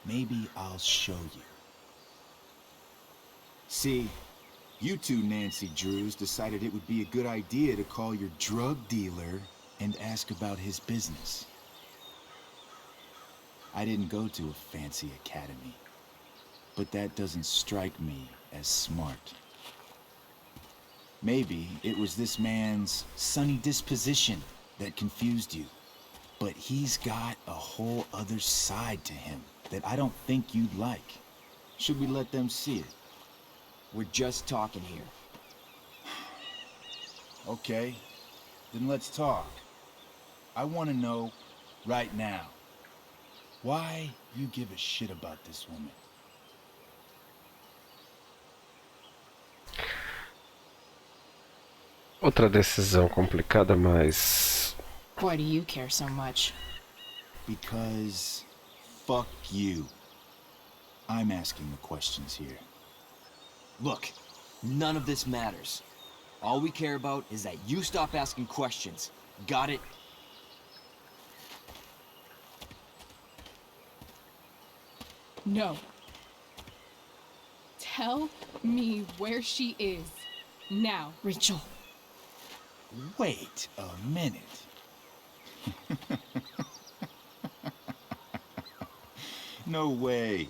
Maybe I'll show you. See, you two Nancy Drews decided it would be a good idea to call your drug dealer and ask about his business. I didn't go to a fancy academy, but that doesn't strike me as smart. Maybe it was this man's sunny disposition that confused you. But he's got a whole other side to him that I don't think you'd like. Should we let them see it? We're just talking here. Okay, then let's talk. I want to know right now why you give a shit about this woman. Outra decisão complicada, mas Why do you care so much? Because fuck you. I'm asking the questions here. Look, none of this matters. All we care about is that you stop asking questions. Got it? No. Tell me where she is. Now. Rachel. Wait a minute. No way.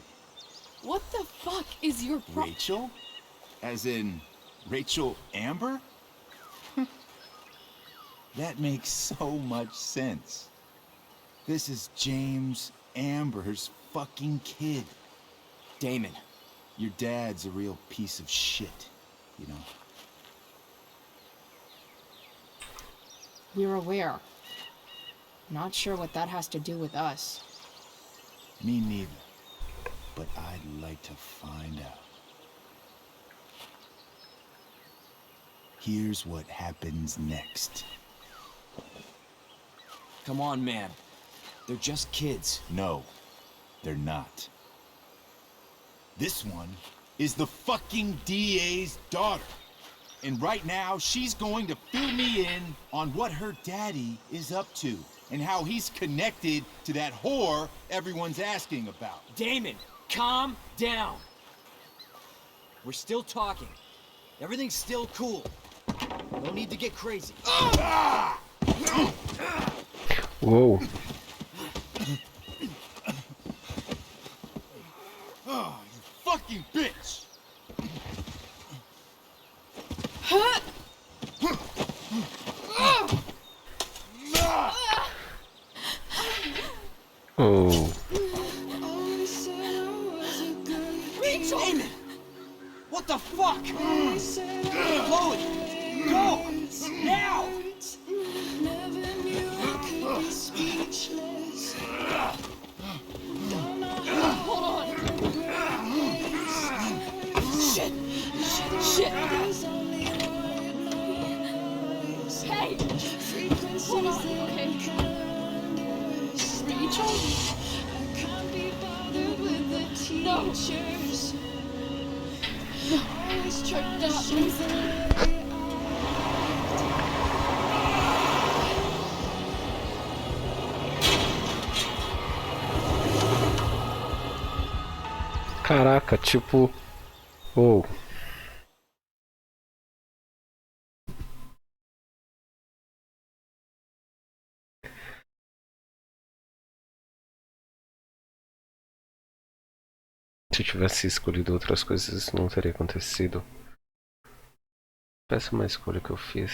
What the fuck is your Rachel? As in, Rachel Amber? That makes so much sense. This is James Amber's fucking kid. Damon. Your dad's a real piece of shit, you know? We're aware. Not sure what that has to do with us. Me neither. But I'd like to find out. Here's what happens next. Come on, man. They're just kids. No, they're not. This one is the fucking DA's daughter. And right now, she's going to fill me in on what her daddy is up to and how he's connected to that whore everyone's asking about. Damon, calm down. We're still talking. Everything's still cool. No need to get crazy. Uou! Oh, you fucking bitch! Oh! Rachel! Damon! What the fuck? Chloe! Go! Now! Hold on. Shit! Shit! Hey! Hold on, okay? Rachel? Stop losing. Caraca, tipo... Uou. Se eu tivesse escolhido outras coisas, isso não teria acontecido. Péssima escolha que eu fiz.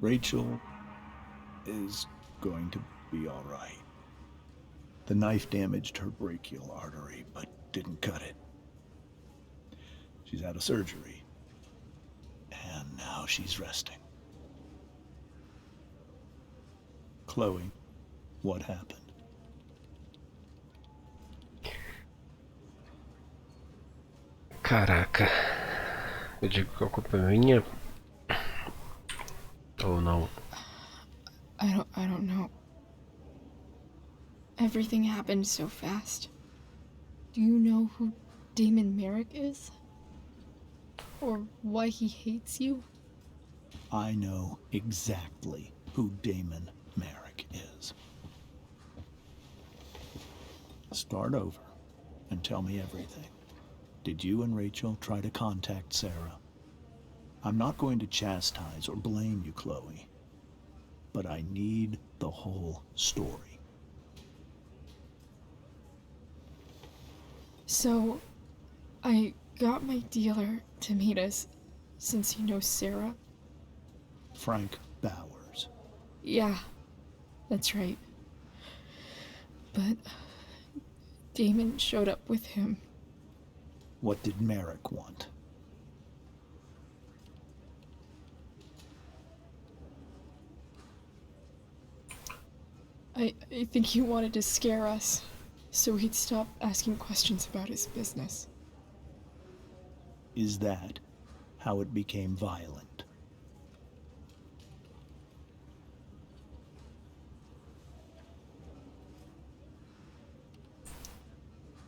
Rachel is going to be all right. The knife damaged her brachial artery, but didn't cut it. She's out of surgery, and now she's resting. Chloe, what happened? Caraca. Eu digo que a culpa é minha? Ou não? I don't know. Everything happened so fast. Do you know who Damon Merrick is? Or why he hates you? I know exactly who Damon Merrick is. Start over and tell me everything. Did you and Rachel try to contact Sarah? I'm not going to chastise or blame you, Chloe, but I need the whole story. So, I got my dealer to meet us, since he knows Sarah. Frank Bowers. Yeah, that's right. But Damon showed up with him. What did Merrick want? I think he wanted to scare us, so he'd stop asking questions about his business. Is that how it became violent?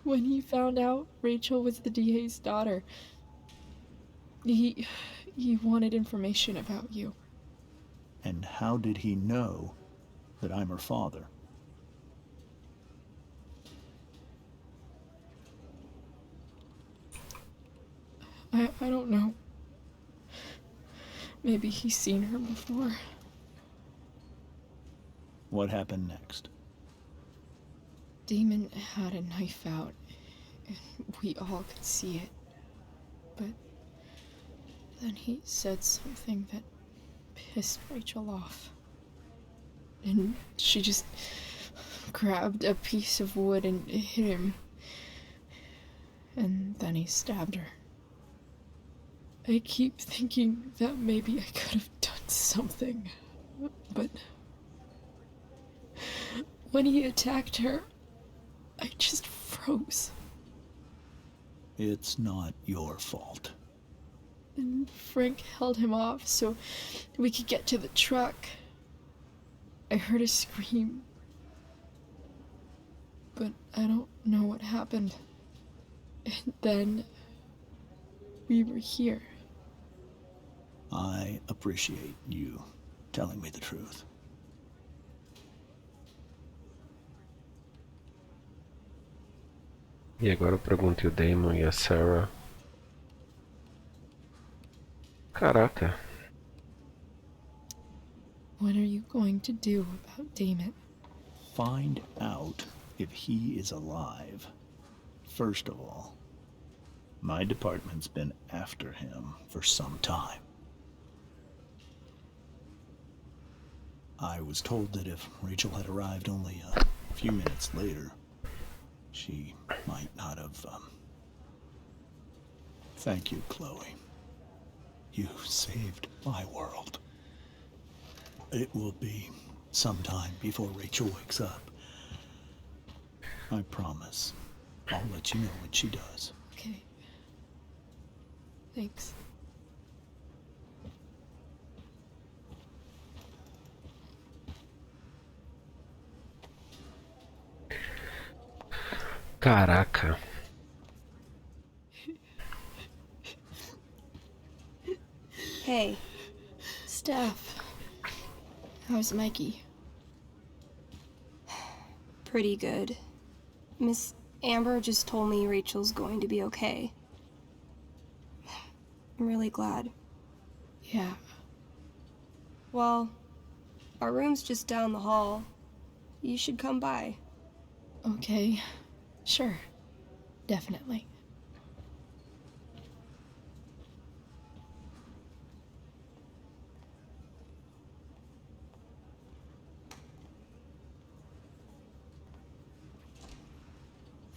When he found out Rachel was the DA's daughter, he wanted information about you. And how did he know that I'm her father? I don't know. Maybe he's seen her before. What happened next? Damon had a knife out, and we all could see it. But then he said something that pissed Rachel off. And she just grabbed a piece of wood and hit him. And then he stabbed her. I keep thinking that maybe I could have done something, but when he attacked her, I just froze. It's not your fault. and Frank held him off so we could get to the truck. I heard a scream, but I don't know what happened. And then we were here. I appreciate you telling me the truth. E agora eu perguntei o Damon e a Sarah. Caraca. What are you going to do about Damon? Find out if he is alive. First of all, my department's been after him for some time. I was told that if Rachel had arrived only a few minutes later, she might not have, Thank you, Chloe. You saved my world. It will be some time before Rachel wakes up. I promise. I'll let you know when she does. Okay. Thanks. Caraca. Hey. Steph. How's Mikey? Pretty good. Miss Amber just told me Rachel's going to be okay. I'm really glad. Yeah. Well, our room's just down the hall. You should come by. Okay. Sure. Definitely.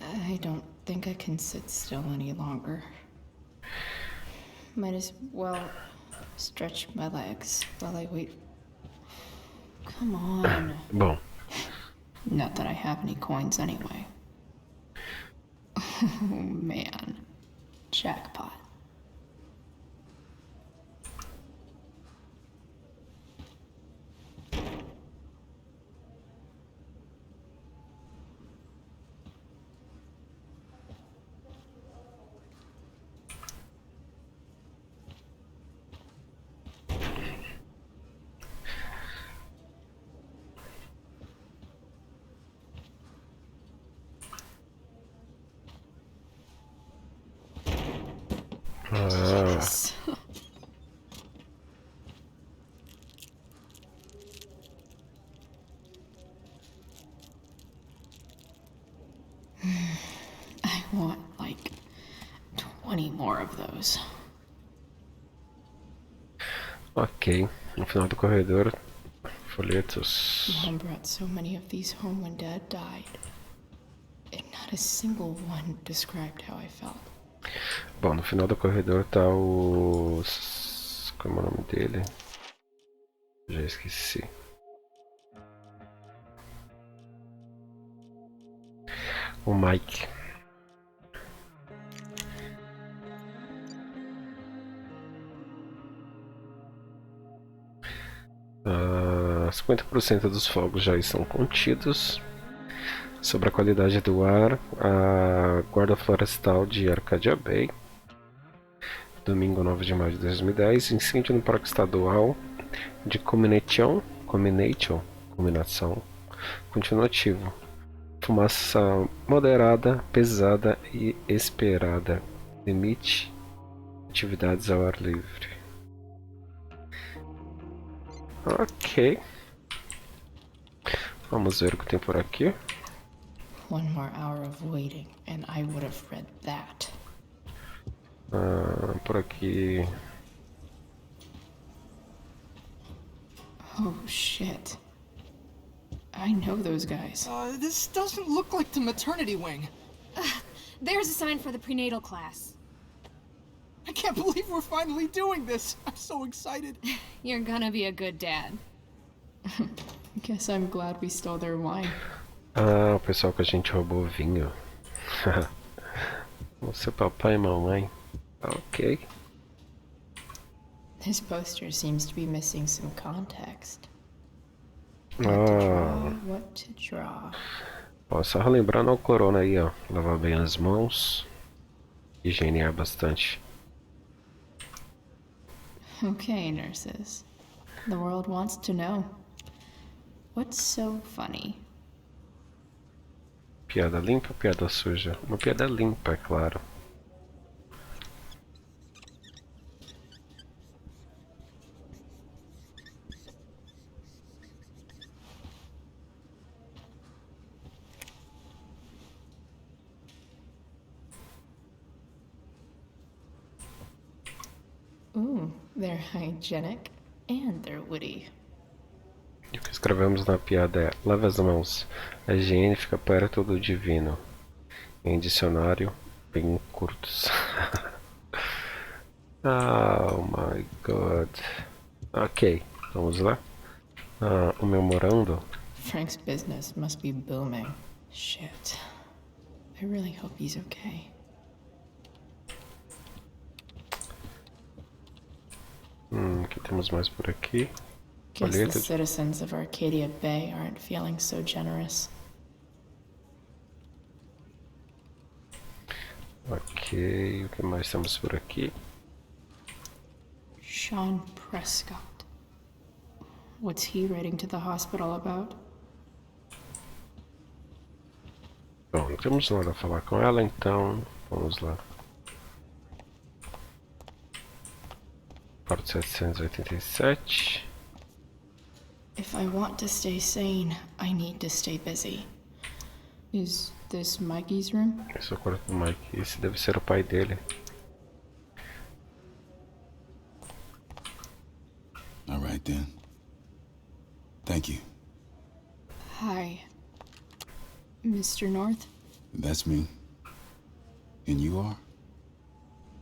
I don't think I can sit still any longer. Might as well stretch my legs while I wait. Come on. Bom. Not that I have any coins anyway. Oh man. Jackpot. Yes. I want like 20 more of those. Ok, no final do corredor, folhetos. Mom brought so many of these home when Dad died. And not a single one described how I felt. Bom, no final do corredor tá os... Como é o nome dele? Já esqueci. O Mike. Ah, 50% dos fogos já estão contidos. Sobre a qualidade do ar, a Guarda Florestal de Arcadia Bay, domingo 9 de maio de 2010, incêndio no Parque Estadual de Combinação, continua ativo. Fumaça moderada, pesada e esperada. Limite atividades ao ar livre. Ok. Vamos ver o que tem por aqui. One more hour of waiting, and I would have read that. Por aqui. Oh shit. I know those guys. This doesn't look like the maternity wing. There's a sign for the prenatal class. I can't believe we're finally doing this. I'm so excited. You're gonna be a good dad. Guess I'm glad we stole their wine. Ah, o pessoal que a gente roubou vinho. Você papai e mamãe. Ok. This poster seems to be missing some context. Ah, What to draw? ó, só relembrando o corona aí, ó. Lavar bem as mãos. Higienizar bastante. Okay, nurses. The world wants to know. What's so funny? Piada limpa ou piada suja? Uma piada limpa, é claro. Ooh, they're hygienic and they're witty. E o que escrevemos na piada é: lave as mãos. A higiene fica perto do divino. Em dicionário, bem curtos. Oh my god. Ok, vamos lá. O memorando. Frank's business must be booming. Shit. I really hope he's okay. O que temos mais por aqui? Guess the Colheita de... citizens of Arcadia Bay aren't feeling so generous. Ok, o que mais temos por aqui? Sean Prescott. What's he writing to the hospital about? Bom, não temos nada a falar com ela, então vamos lá. Parte 787. If I want to stay sane, I need to stay busy. Is this Mikey's room? Esse é o quarto do Mike. Esse deve ser o pai dele. All right then. Thank you. Hi. Mr. North? That's me. And you are?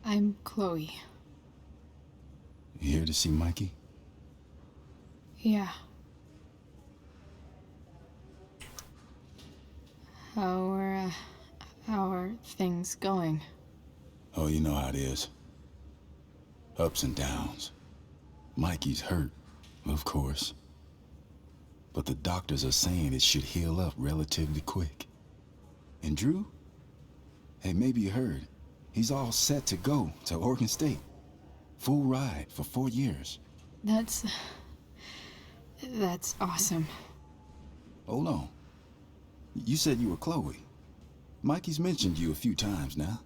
I'm Chloe. You here to see Mikey? Yeah. How are things going? Oh, you know how it is. Ups and downs. Mikey's hurt, of course. But the doctors are saying it should heal up relatively quick. And Drew? Hey, maybe you heard. He's all set to go to Oregon State. Full ride for 4 years. That's awesome. Hold on. You said you were Chloe. Mikey's mentioned you a few times now.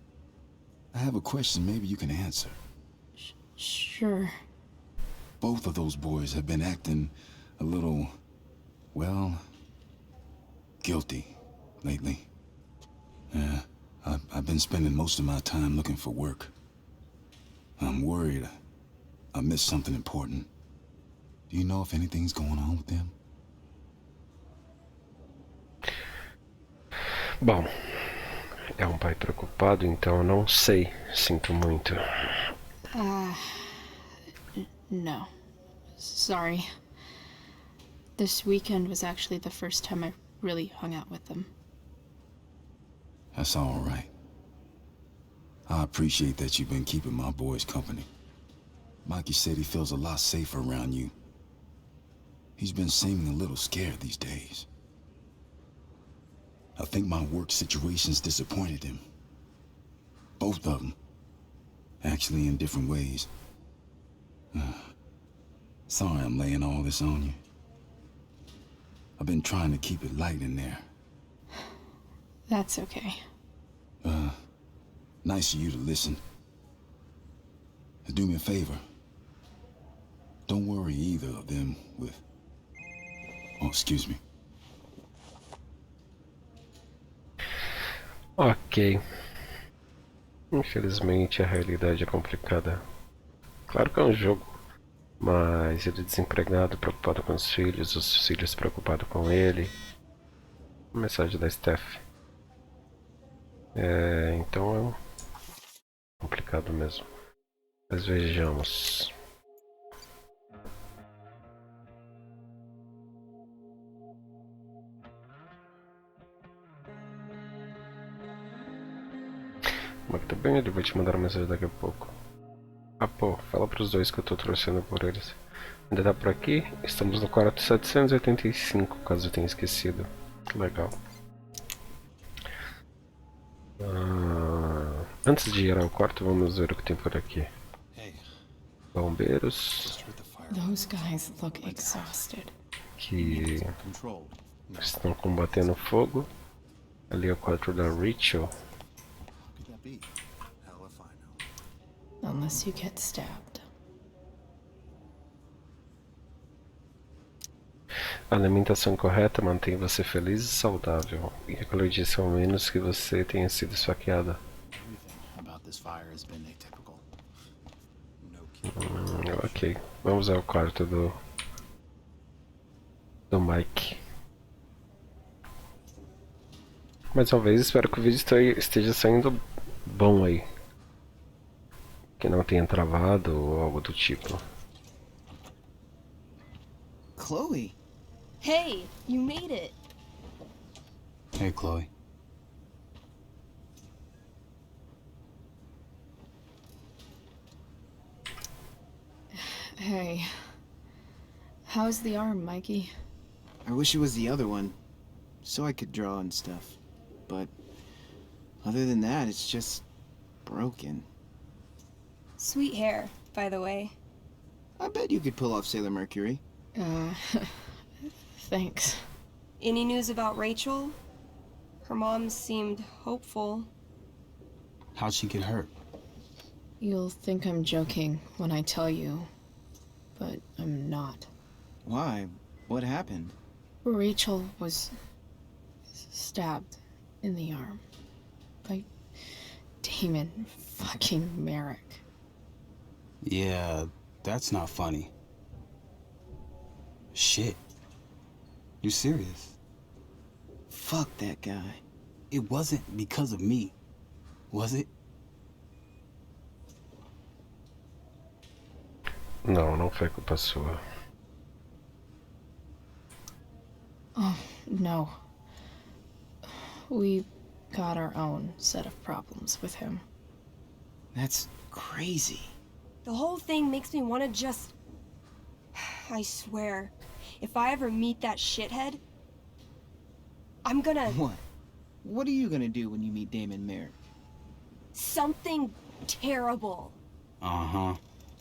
I have a question maybe you can answer. Sure. Both of those boys have been acting a little, well, guilty lately. Yeah, I've been spending most of my time looking for work. I'm worried I missed something important. Do you know if anything's going on with them? Bom, é um pai preocupado, então eu não sei. Sinto muito. No. Sorry. This weekend was actually the first time I really hung out with them. That's all right. I appreciate that you've been keeping my boys company. Mikey said he feels a lot safer around you. He's been seeming a little scared these days. I think my work situation's disappointed him. Both of them. Actually, in different ways. Sorry I'm laying all this on you. I've been trying to keep it light in there. That's okay. Nice of you to listen. Do me a favor. Don't worry either of them with... Oh, excuse me. Ok. Infelizmente a realidade é complicada. Claro que é um jogo, mas ele é desempregado, preocupado com os filhos preocupados com ele. Mensagem da Steph. Então é complicado mesmo. Mas vejamos. Como é que tá bem? Ele vai te mandar uma mensagem daqui a pouco. Ah, pô, fala pros dois que eu tô torcendo por eles. Ainda tá por aqui? Estamos no quarto 785, caso eu tenha esquecido. Que legal. Antes de ir ao quarto, vamos ver o que tem por aqui. Bombeiros. Those guys look exhausted. Que estão combatendo fogo. Ali é o quarto da Rachel. Unless you get stabbed. A alimentação correta mantém você feliz e saudável. E é como eu disse, ao menos que você tenha sido esfaqueada. Ok, vamos ao quarto do Mike. Mais uma vez, espero que o vídeo esteja saindo bom aí. Que não tenha travado ou algo do tipo. Chloe! Hey, you made it. Hey, Chloe. Hey. How's the arm, Mikey? I wish it was the other one, so I could draw and stuff. But other than that, it's just broken. Sweet hair, by the way. I bet you could pull off Sailor Mercury. Thanks. Any news about Rachel? Her mom seemed hopeful. How'd she get hurt? You'll think I'm joking when I tell you, but I'm not. Why? What happened? Rachel was stabbed in the arm by Damon fucking Merrick. Yeah, that's not funny. Shit. You serious? Fuck that guy. It wasn't because of me, was it? Não, não foi culpa sua. Oh, no. We got our own set of problems with him. That's crazy. The whole thing makes me want to just... I swear, if I ever meet that shithead, I'm gonna... What? What are you gonna do when you meet Damon Merrick? Something terrible. Uh-huh.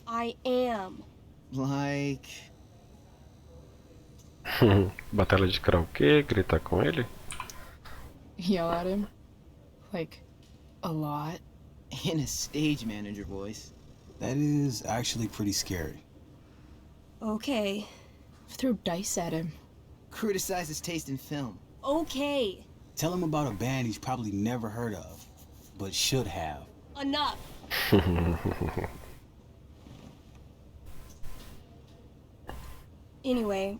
I am. Like... Batalha de karaokê, gritar com ele? Yell at him? Like, a lot? In a stage manager voice. That is actually pretty scary. Okay. Throw dice at him. Criticize his taste in film. Okay. Tell him about a band he's probably never heard of, but should have. Enough. Anyway,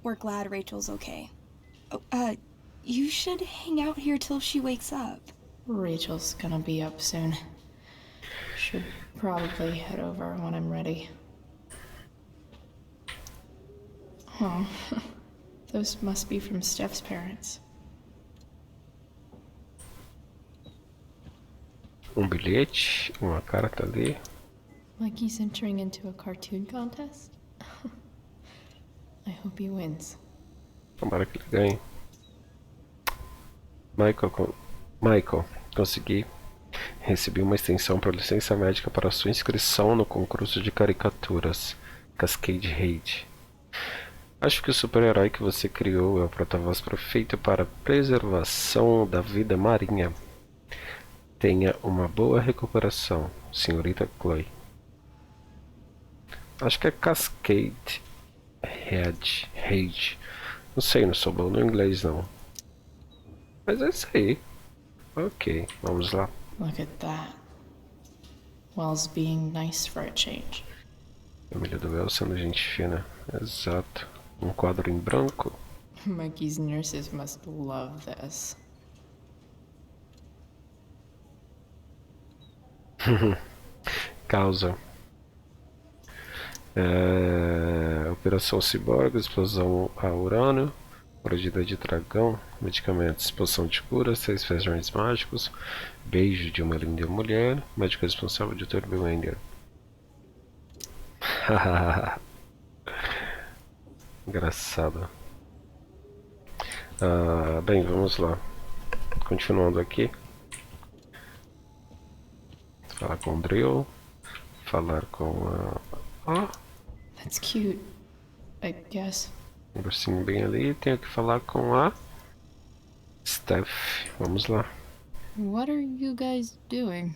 we're glad Rachel's okay. Oh, you should hang out here till she wakes up. Rachel's gonna be up soon. Should probably head over when I'm ready. Oh, those must be from Steph's parents. Bilhete, uma carta ali. Like he's entering into a cartoon contest? I hope he wins. Tomara que ele ganhe. Michael, consegui. Recebi uma extensão para licença médica para sua inscrição no concurso de caricaturas Cascade Raid. Acho que o super-herói que você criou é o porta-voz perfeito para a preservação da vida marinha. Tenha uma boa recuperação, senhorita Chloe. Acho que é Cascade Raid. Não sei, não sou bom no inglês não. Mas é isso aí. Ok, vamos lá. Look at that. Wells being nice for a change. Família do Wells sendo gente fina. Exato. Um quadro em branco. Mikey's nurses must love this. Causa. Operação Ciborgue, explosão a urânio, mordida de dragão, medicamentos, poção de cura, 6 feijões mágicos, beijo de uma linda mulher, médico responsável de Turbo Wender. Engraçado. Bem, vamos lá. Continuando aqui. Falar com o Drill. Falar com a... That's cute, I guess. Um ursinho bem ali. Tenho que falar com a Steph. Vamos lá. What are you guys doing?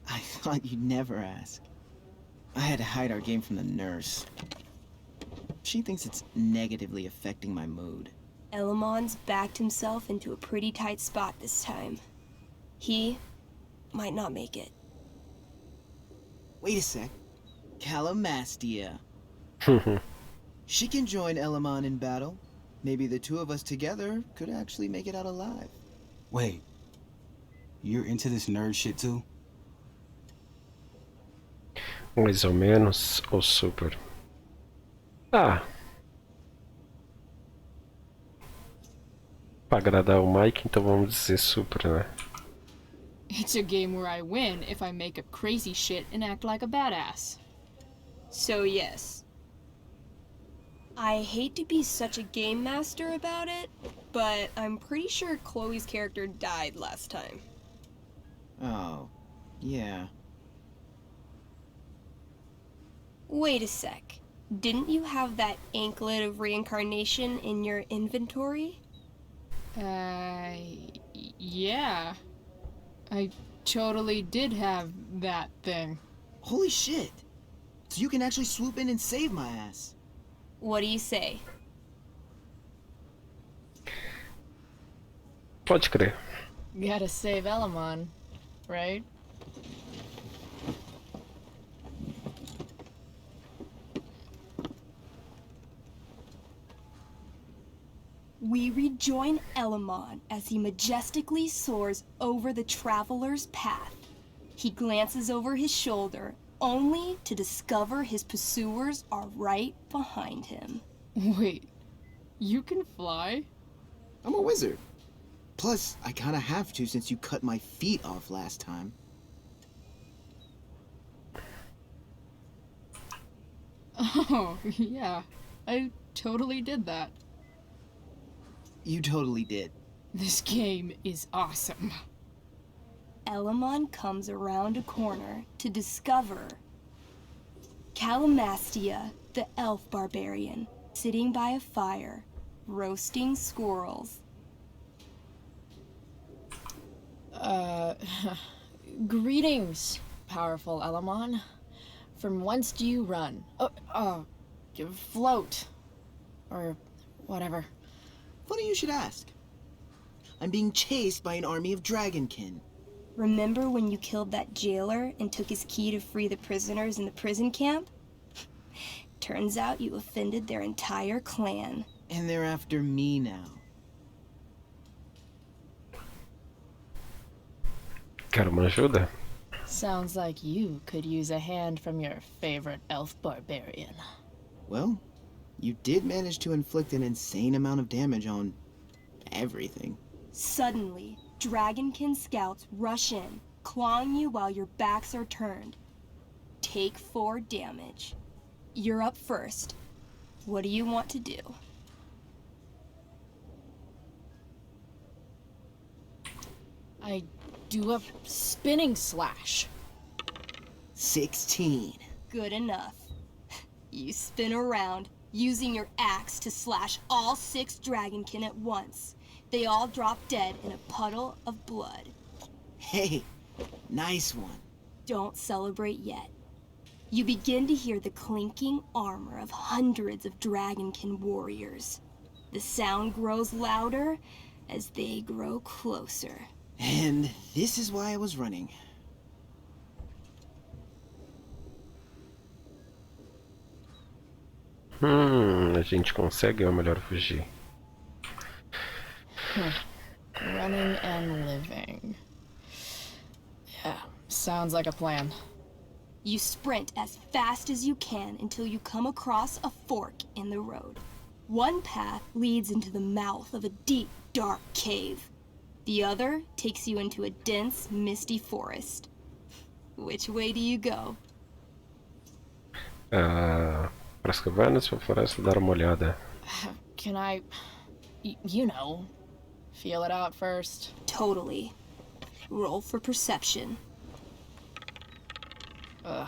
I thought you'd never ask. I had to hide our game from the nurse. She thinks it's negatively affecting my mood. Elamon's backed himself into a pretty tight spot this time. He might not make it. Wait a sec. Calamastia. She can join Elamon in battle. Maybe the two of us together could actually make it out alive. Wait. You're into this nerd shit too? Mais ou menos, ou super. Pra agradar o Mike, então vamos dizer super, né? It's a game where I win if I make up crazy shit and act like a badass. So yes. I hate to be such a game master about it, but I'm pretty sure Chloe's character died last time. Oh, yeah. Wait a sec. Didn't you have that anklet of reincarnation in your inventory? Yeah. I totally did have that thing. Holy shit! So you can actually swoop in and save my ass. What do you say? Pode crer. Gotta save Elamon, right? We rejoin Elamon as he majestically soars over the traveler's path. He glances over his shoulder, only to discover his pursuers are right behind him. Wait, you can fly? I'm a wizard. Plus, I kinda have to since you cut my feet off last time. Oh, yeah. I totally did that. You totally did. This game is awesome. Elamon comes around a corner to discover Calamastia, the elf barbarian, sitting by a fire, roasting squirrels. Greetings, powerful Elamon. From whence do you run? Float. Or whatever. Funny you should ask. I'm being chased by an army of dragonkin. Remember when you killed that jailer and took his key to free the prisoners in the prison camp? Turns out you offended their entire clan. And they're after me now. Quero uma ajuda? Sounds like you could use a hand from your favorite elf barbarian. Well, you did manage to inflict an insane amount of damage on everything. Suddenly, dragonkin scouts rush in, clawing you while your backs are turned. Take 4 damage. You're up first. What do you want to do? I do a spinning slash. 16. Good enough. You spin around, using your axe to slash all 6 dragonkin at once. They all drop dead in a puddle of blood. Hey, nice one. Don't celebrate yet. You begin to hear the clinking armor of hundreds of dragonkin warriors. The sound grows louder as they grow closer. And this is why I was running. A gente consegue ou é melhor fugir? Running and living. Yeah, sounds like a plan. You sprint as fast as you can until you come across a fork in the road. One path leads into the mouth of a deep, dark cave. The other takes you into a dense, misty forest. Which way do you go? Para as cavernas, para a floresta, dar uma olhada. Can I, you know, feel it out first? Totally. Roll for perception. Ugh.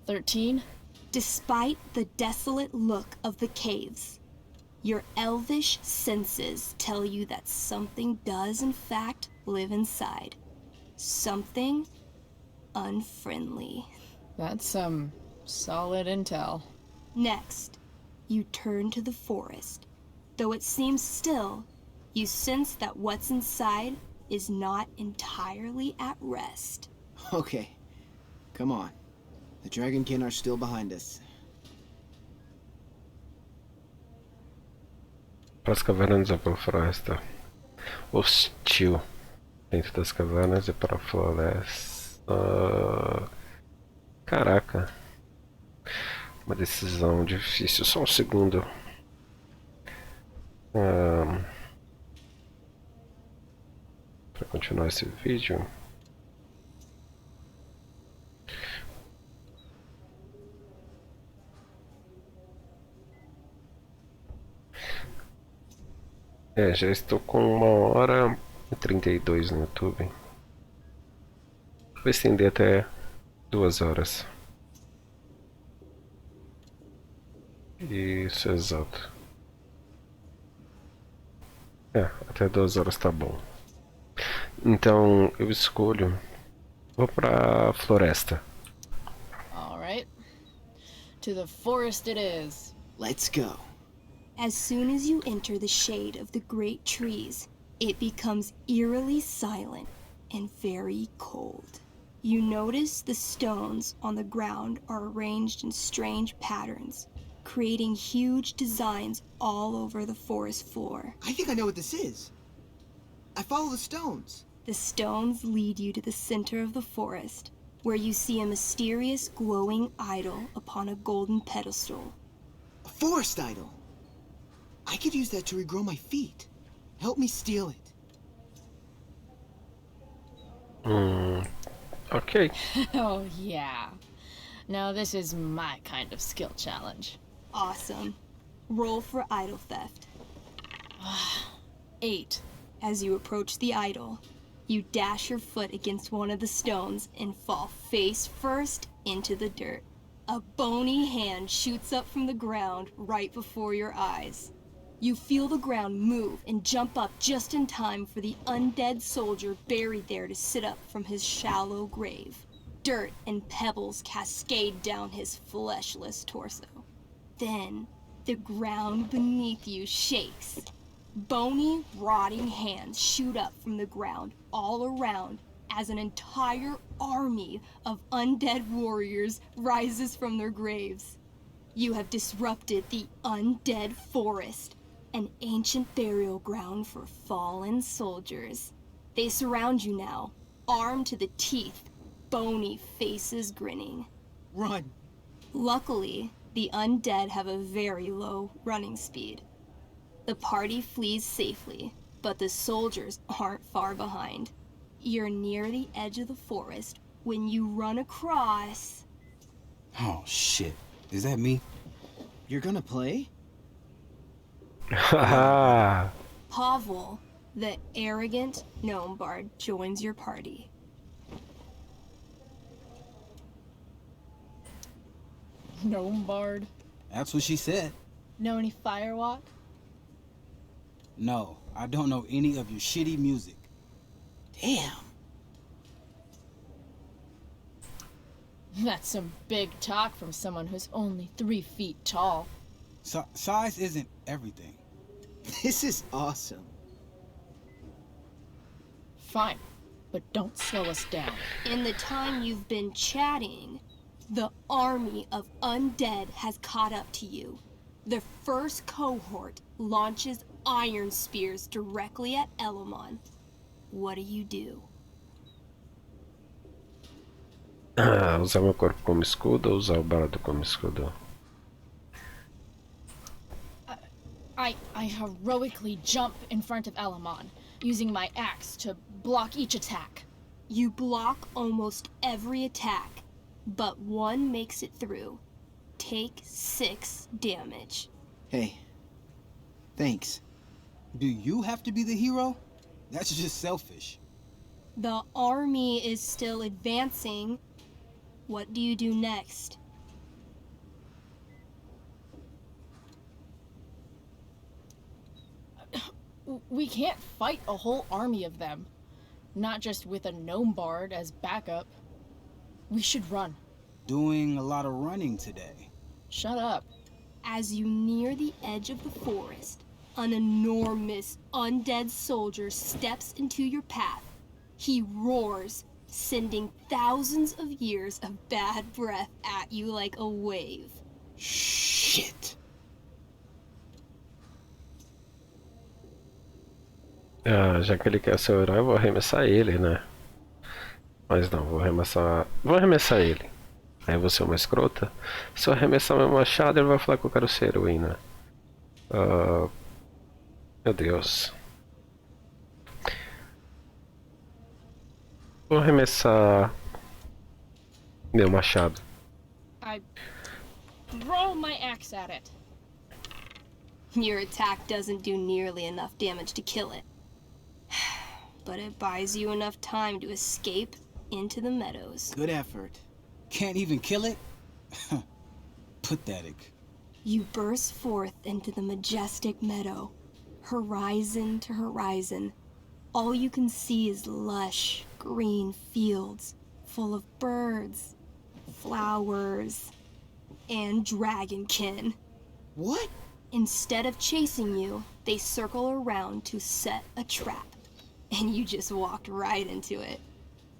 13? Despite the desolate look of the caves, your elvish senses tell you that something does in fact live inside. Something unfriendly. That's some solid intel. Next, you turn to the forest. Though it seems still, you sense that what's inside is not entirely at rest. Okay, come on. The dragonkin are still behind us. Para as cavernas ou para a floresta? Hostil. Dentro das cavernas e para a floresta. Caraca. Uma decisão difícil. Só um segundo. Para continuar esse vídeo. Já estou com 1h32 no YouTube. Vou estender até 2 horas. Isso, exato. Até 2 horas tá bom. Então eu escolho. Vou pra floresta. Alright. To the forest it is. Let's go. As soon as you enter the shade of the great trees, it becomes eerily silent and very cold. You notice the stones on the ground are arranged in strange patterns, creating huge designs all over the forest floor. I think I know what this is. I follow the stones. The stones lead you to the center of the forest, where you see a mysterious glowing idol upon a golden pedestal. A forest idol. I could use that to regrow my feet. Help me steal it. Ok. Oh yeah. Now this is my kind of skill challenge. Awesome. Roll for idol theft. 8. As you approach the idol, you dash your foot against one of the stones and fall face first into the dirt. A bony hand shoots up from the ground right before your eyes. You feel the ground move and jump up just in time for the undead soldier buried there to sit up from his shallow grave. Dirt and pebbles cascade down his fleshless torso. Then, the ground beneath you shakes. Bony, rotting hands shoot up from the ground all around as an entire army of undead warriors rises from their graves. You have disrupted the undead forest, an ancient burial ground for fallen soldiers. They surround you now, armed to the teeth, bony faces grinning. Run! Luckily, the undead have a very low running speed. The party flees safely, but the soldiers aren't far behind. You're near the edge of the forest when you run across... Oh, shit. Is that me? You're gonna play? Haha. Pavel, the arrogant gnome bard, joins your party. Gnome bard. That's what she said. Know any firewalk? No, I don't know any of your shitty music. Damn. That's some big talk from someone who's only 3 feet tall. Size isn't everything. This is awesome. Fine, but don't slow us down. In the time you've been chatting, the army of undead has caught up to you. The first cohort launches iron spears directly at Elamon. What do? Usar meu corpo como escudo ou usar o bardo como escudo? I heroically jump in front of Elamon, using my axe to block each attack. You block almost every attack, but one makes it through. take 6 damage. Hey, thanks. Do you have to be the hero? That's just selfish. The army is still advancing. What do you do next? We can't fight a whole army of them. Not just with a gnome bard as backup. We should run. Doing a lot of running today. Shut up. As you near the edge of the forest, an enormous undead soldier steps into your path. He roars, sending thousands of years of bad breath at you like a wave. Shit. Ah, já que ele quer ser o herói, eu vou arremessar ele, né? Mas não, vou arremessar. Vou arremessar ele. Aí eu vou ser uma escrota. Se eu arremessar meu machado, ele vai falar que eu quero ser heroína. Meu Deus. Vou arremessar meu machado. I throw my axe at it. Your attack doesn't do nearly enough damage to kill it. But it buys you enough time to escape into the meadows. Good effort. Can't even kill it? Pathetic. You burst forth into the majestic meadow, horizon to horizon. All you can see is lush, green fields full of birds, flowers, and dragonkin. What? Instead of chasing you, they circle around to set a trap. And you just walked right into it.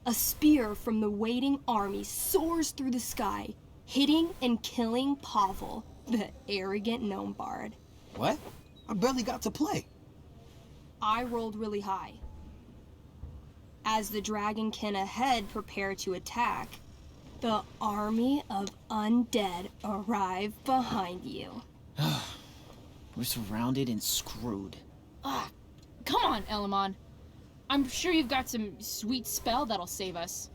A spear from the waiting army soars through the sky, hitting and killing Pavel, the arrogant gnome bard. What? I barely got to play. I rolled really high. As the dragonkin ahead prepare to attack, the army of undead arrive behind you. We're surrounded and screwed. Come on, Elamon. I'm sure you've got some sweet spell that'll save us.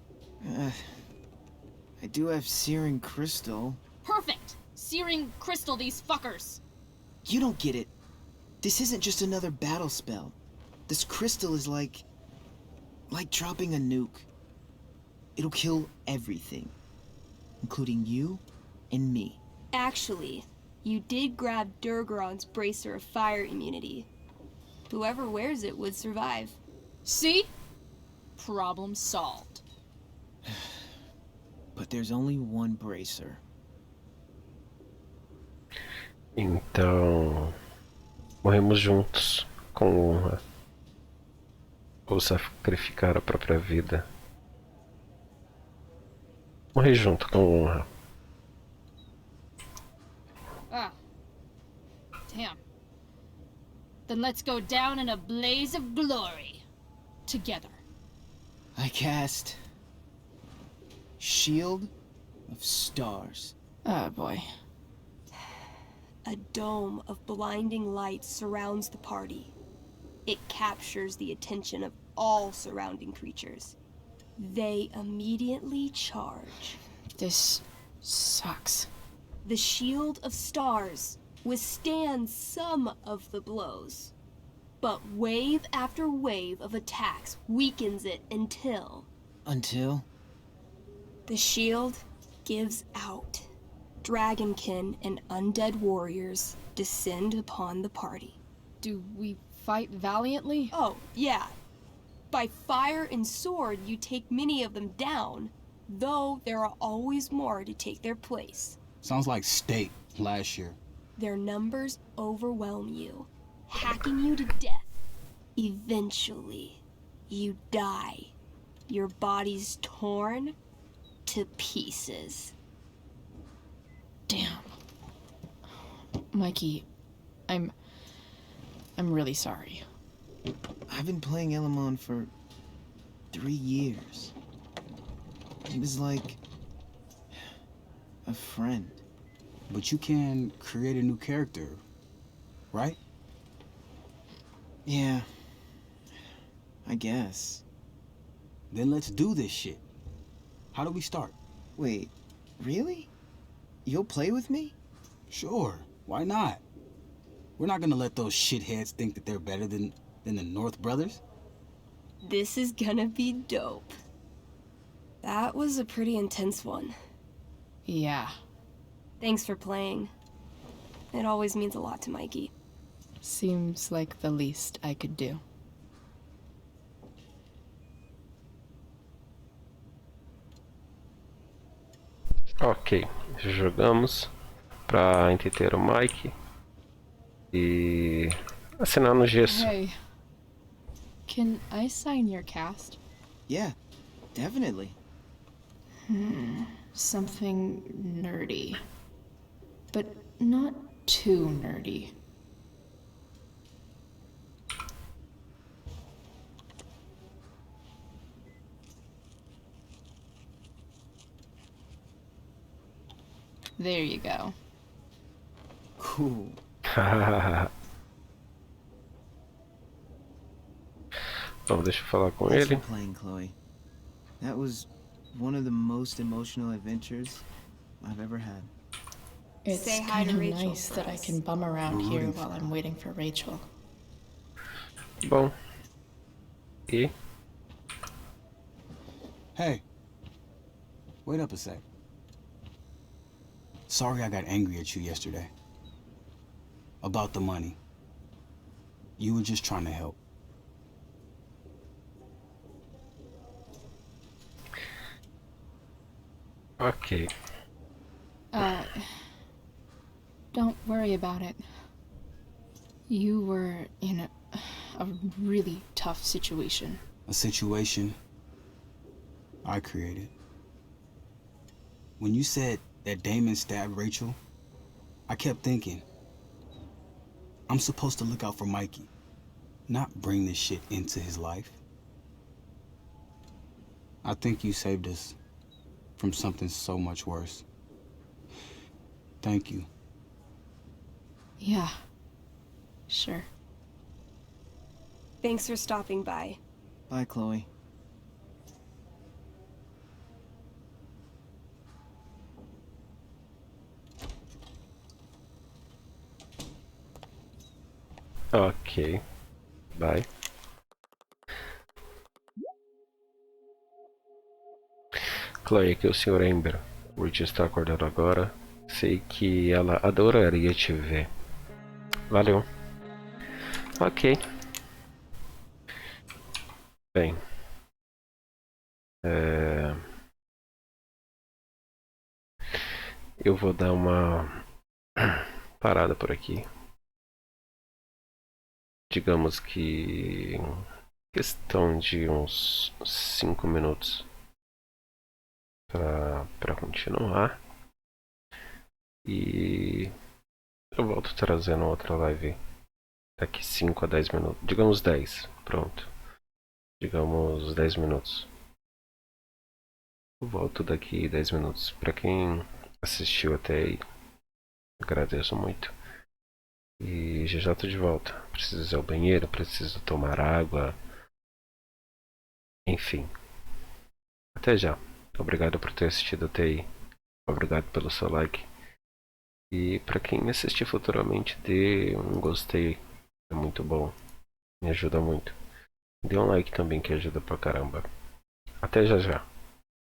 I do have Searing Crystal. Perfect! Searing crystal these fuckers. You don't get it. This isn't just another battle spell. This crystal is like dropping a nuke. It'll kill everything, including you and me. Actually, you did grab Durgaron's bracer of fire immunity. Whoever wears it would survive. See? Problem solved. But there's only one bracer. Então, morremos juntos, com honra. Ou sacrificar a própria vida. Morrer junto, com honra. Damn. Then let's go down in a blaze of glory. Together. I cast Shield of Stars. Oh boy. A dome of blinding light surrounds the party. It captures the attention of all surrounding creatures. They immediately charge. This sucks. The Shield of Stars withstands some of the blows, but wave after wave of attacks weakens it until... Until? The shield gives out. Dragonkin and undead warriors descend upon the party. Do we fight valiantly? Oh, yeah. By fire and sword, you take many of them down, though there are always more to take their place. Sounds like State last year. Their numbers overwhelm you, hacking you to death. Eventually, you die. Your body's torn to pieces. Damn. Mikey, I'm really sorry. I've been playing Elamon for 3 years. He was like a friend. But you can create a new character, right? Yeah, I guess. Then let's do this shit. How do we start? Wait, really? You'll play with me? Sure, why not? We're not gonna let those shitheads think that they're better than the North Brothers. This is gonna be dope. That was a pretty intense one. Yeah. Thanks for playing. It always means a lot to Mikey. Seems like the least I could do. Ok, jogamos pra entreter o Mike e assinar no gesso. Hey, can I sign your cast? Yeah, definitely. Something nerdy. But not too nerdy. There you go. Cool. Bom, deixa eu falar com Thanks ele. for playing, Chloe. That was one of the most emotional adventures I've ever had. It's Say hi to kind of Rachel nice for that I us. can bum around We're here rooting while for I'm waiting for Rachel. Bom. E Hey, wait up a sec. Sorry I got angry at you yesterday. About the money. You were just trying to help. ok. Don't worry about it. You were in a really tough situation. A situation I created. When you said that Damon stabbed Rachel, I kept thinking, I'm supposed to look out for Mikey, not bring this shit into his life. I think you saved us from something so much worse. Thank you. Yeah. Sure. Thanks for stopping by. Bye, Chloe. Ok. Bye. Chloe, aqui é o Sr. Ember. O Rich está acordado agora. Sei que ela adoraria te ver. Valeu. Ok. Bem. Eu vou dar uma parada por aqui. Digamos que questão de uns 5 minutos para continuar. E eu volto trazendo outra live daqui 5 a 10 minutos. Digamos 10. Pronto. Digamos 10 minutos. Eu volto daqui 10 minutos. Para quem assistiu até aí, agradeço muito. E já tô de volta. Preciso ir ao banheiro, preciso tomar água. Enfim. Até já. Obrigado por ter assistido até aí. Obrigado pelo seu like. E para quem assistir futuramente, dê um gostei. É muito bom. Me ajuda muito. Dê um like também que ajuda pra caramba. Até já já.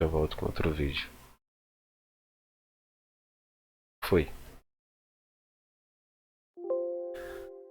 Eu volto com outro vídeo. Fui.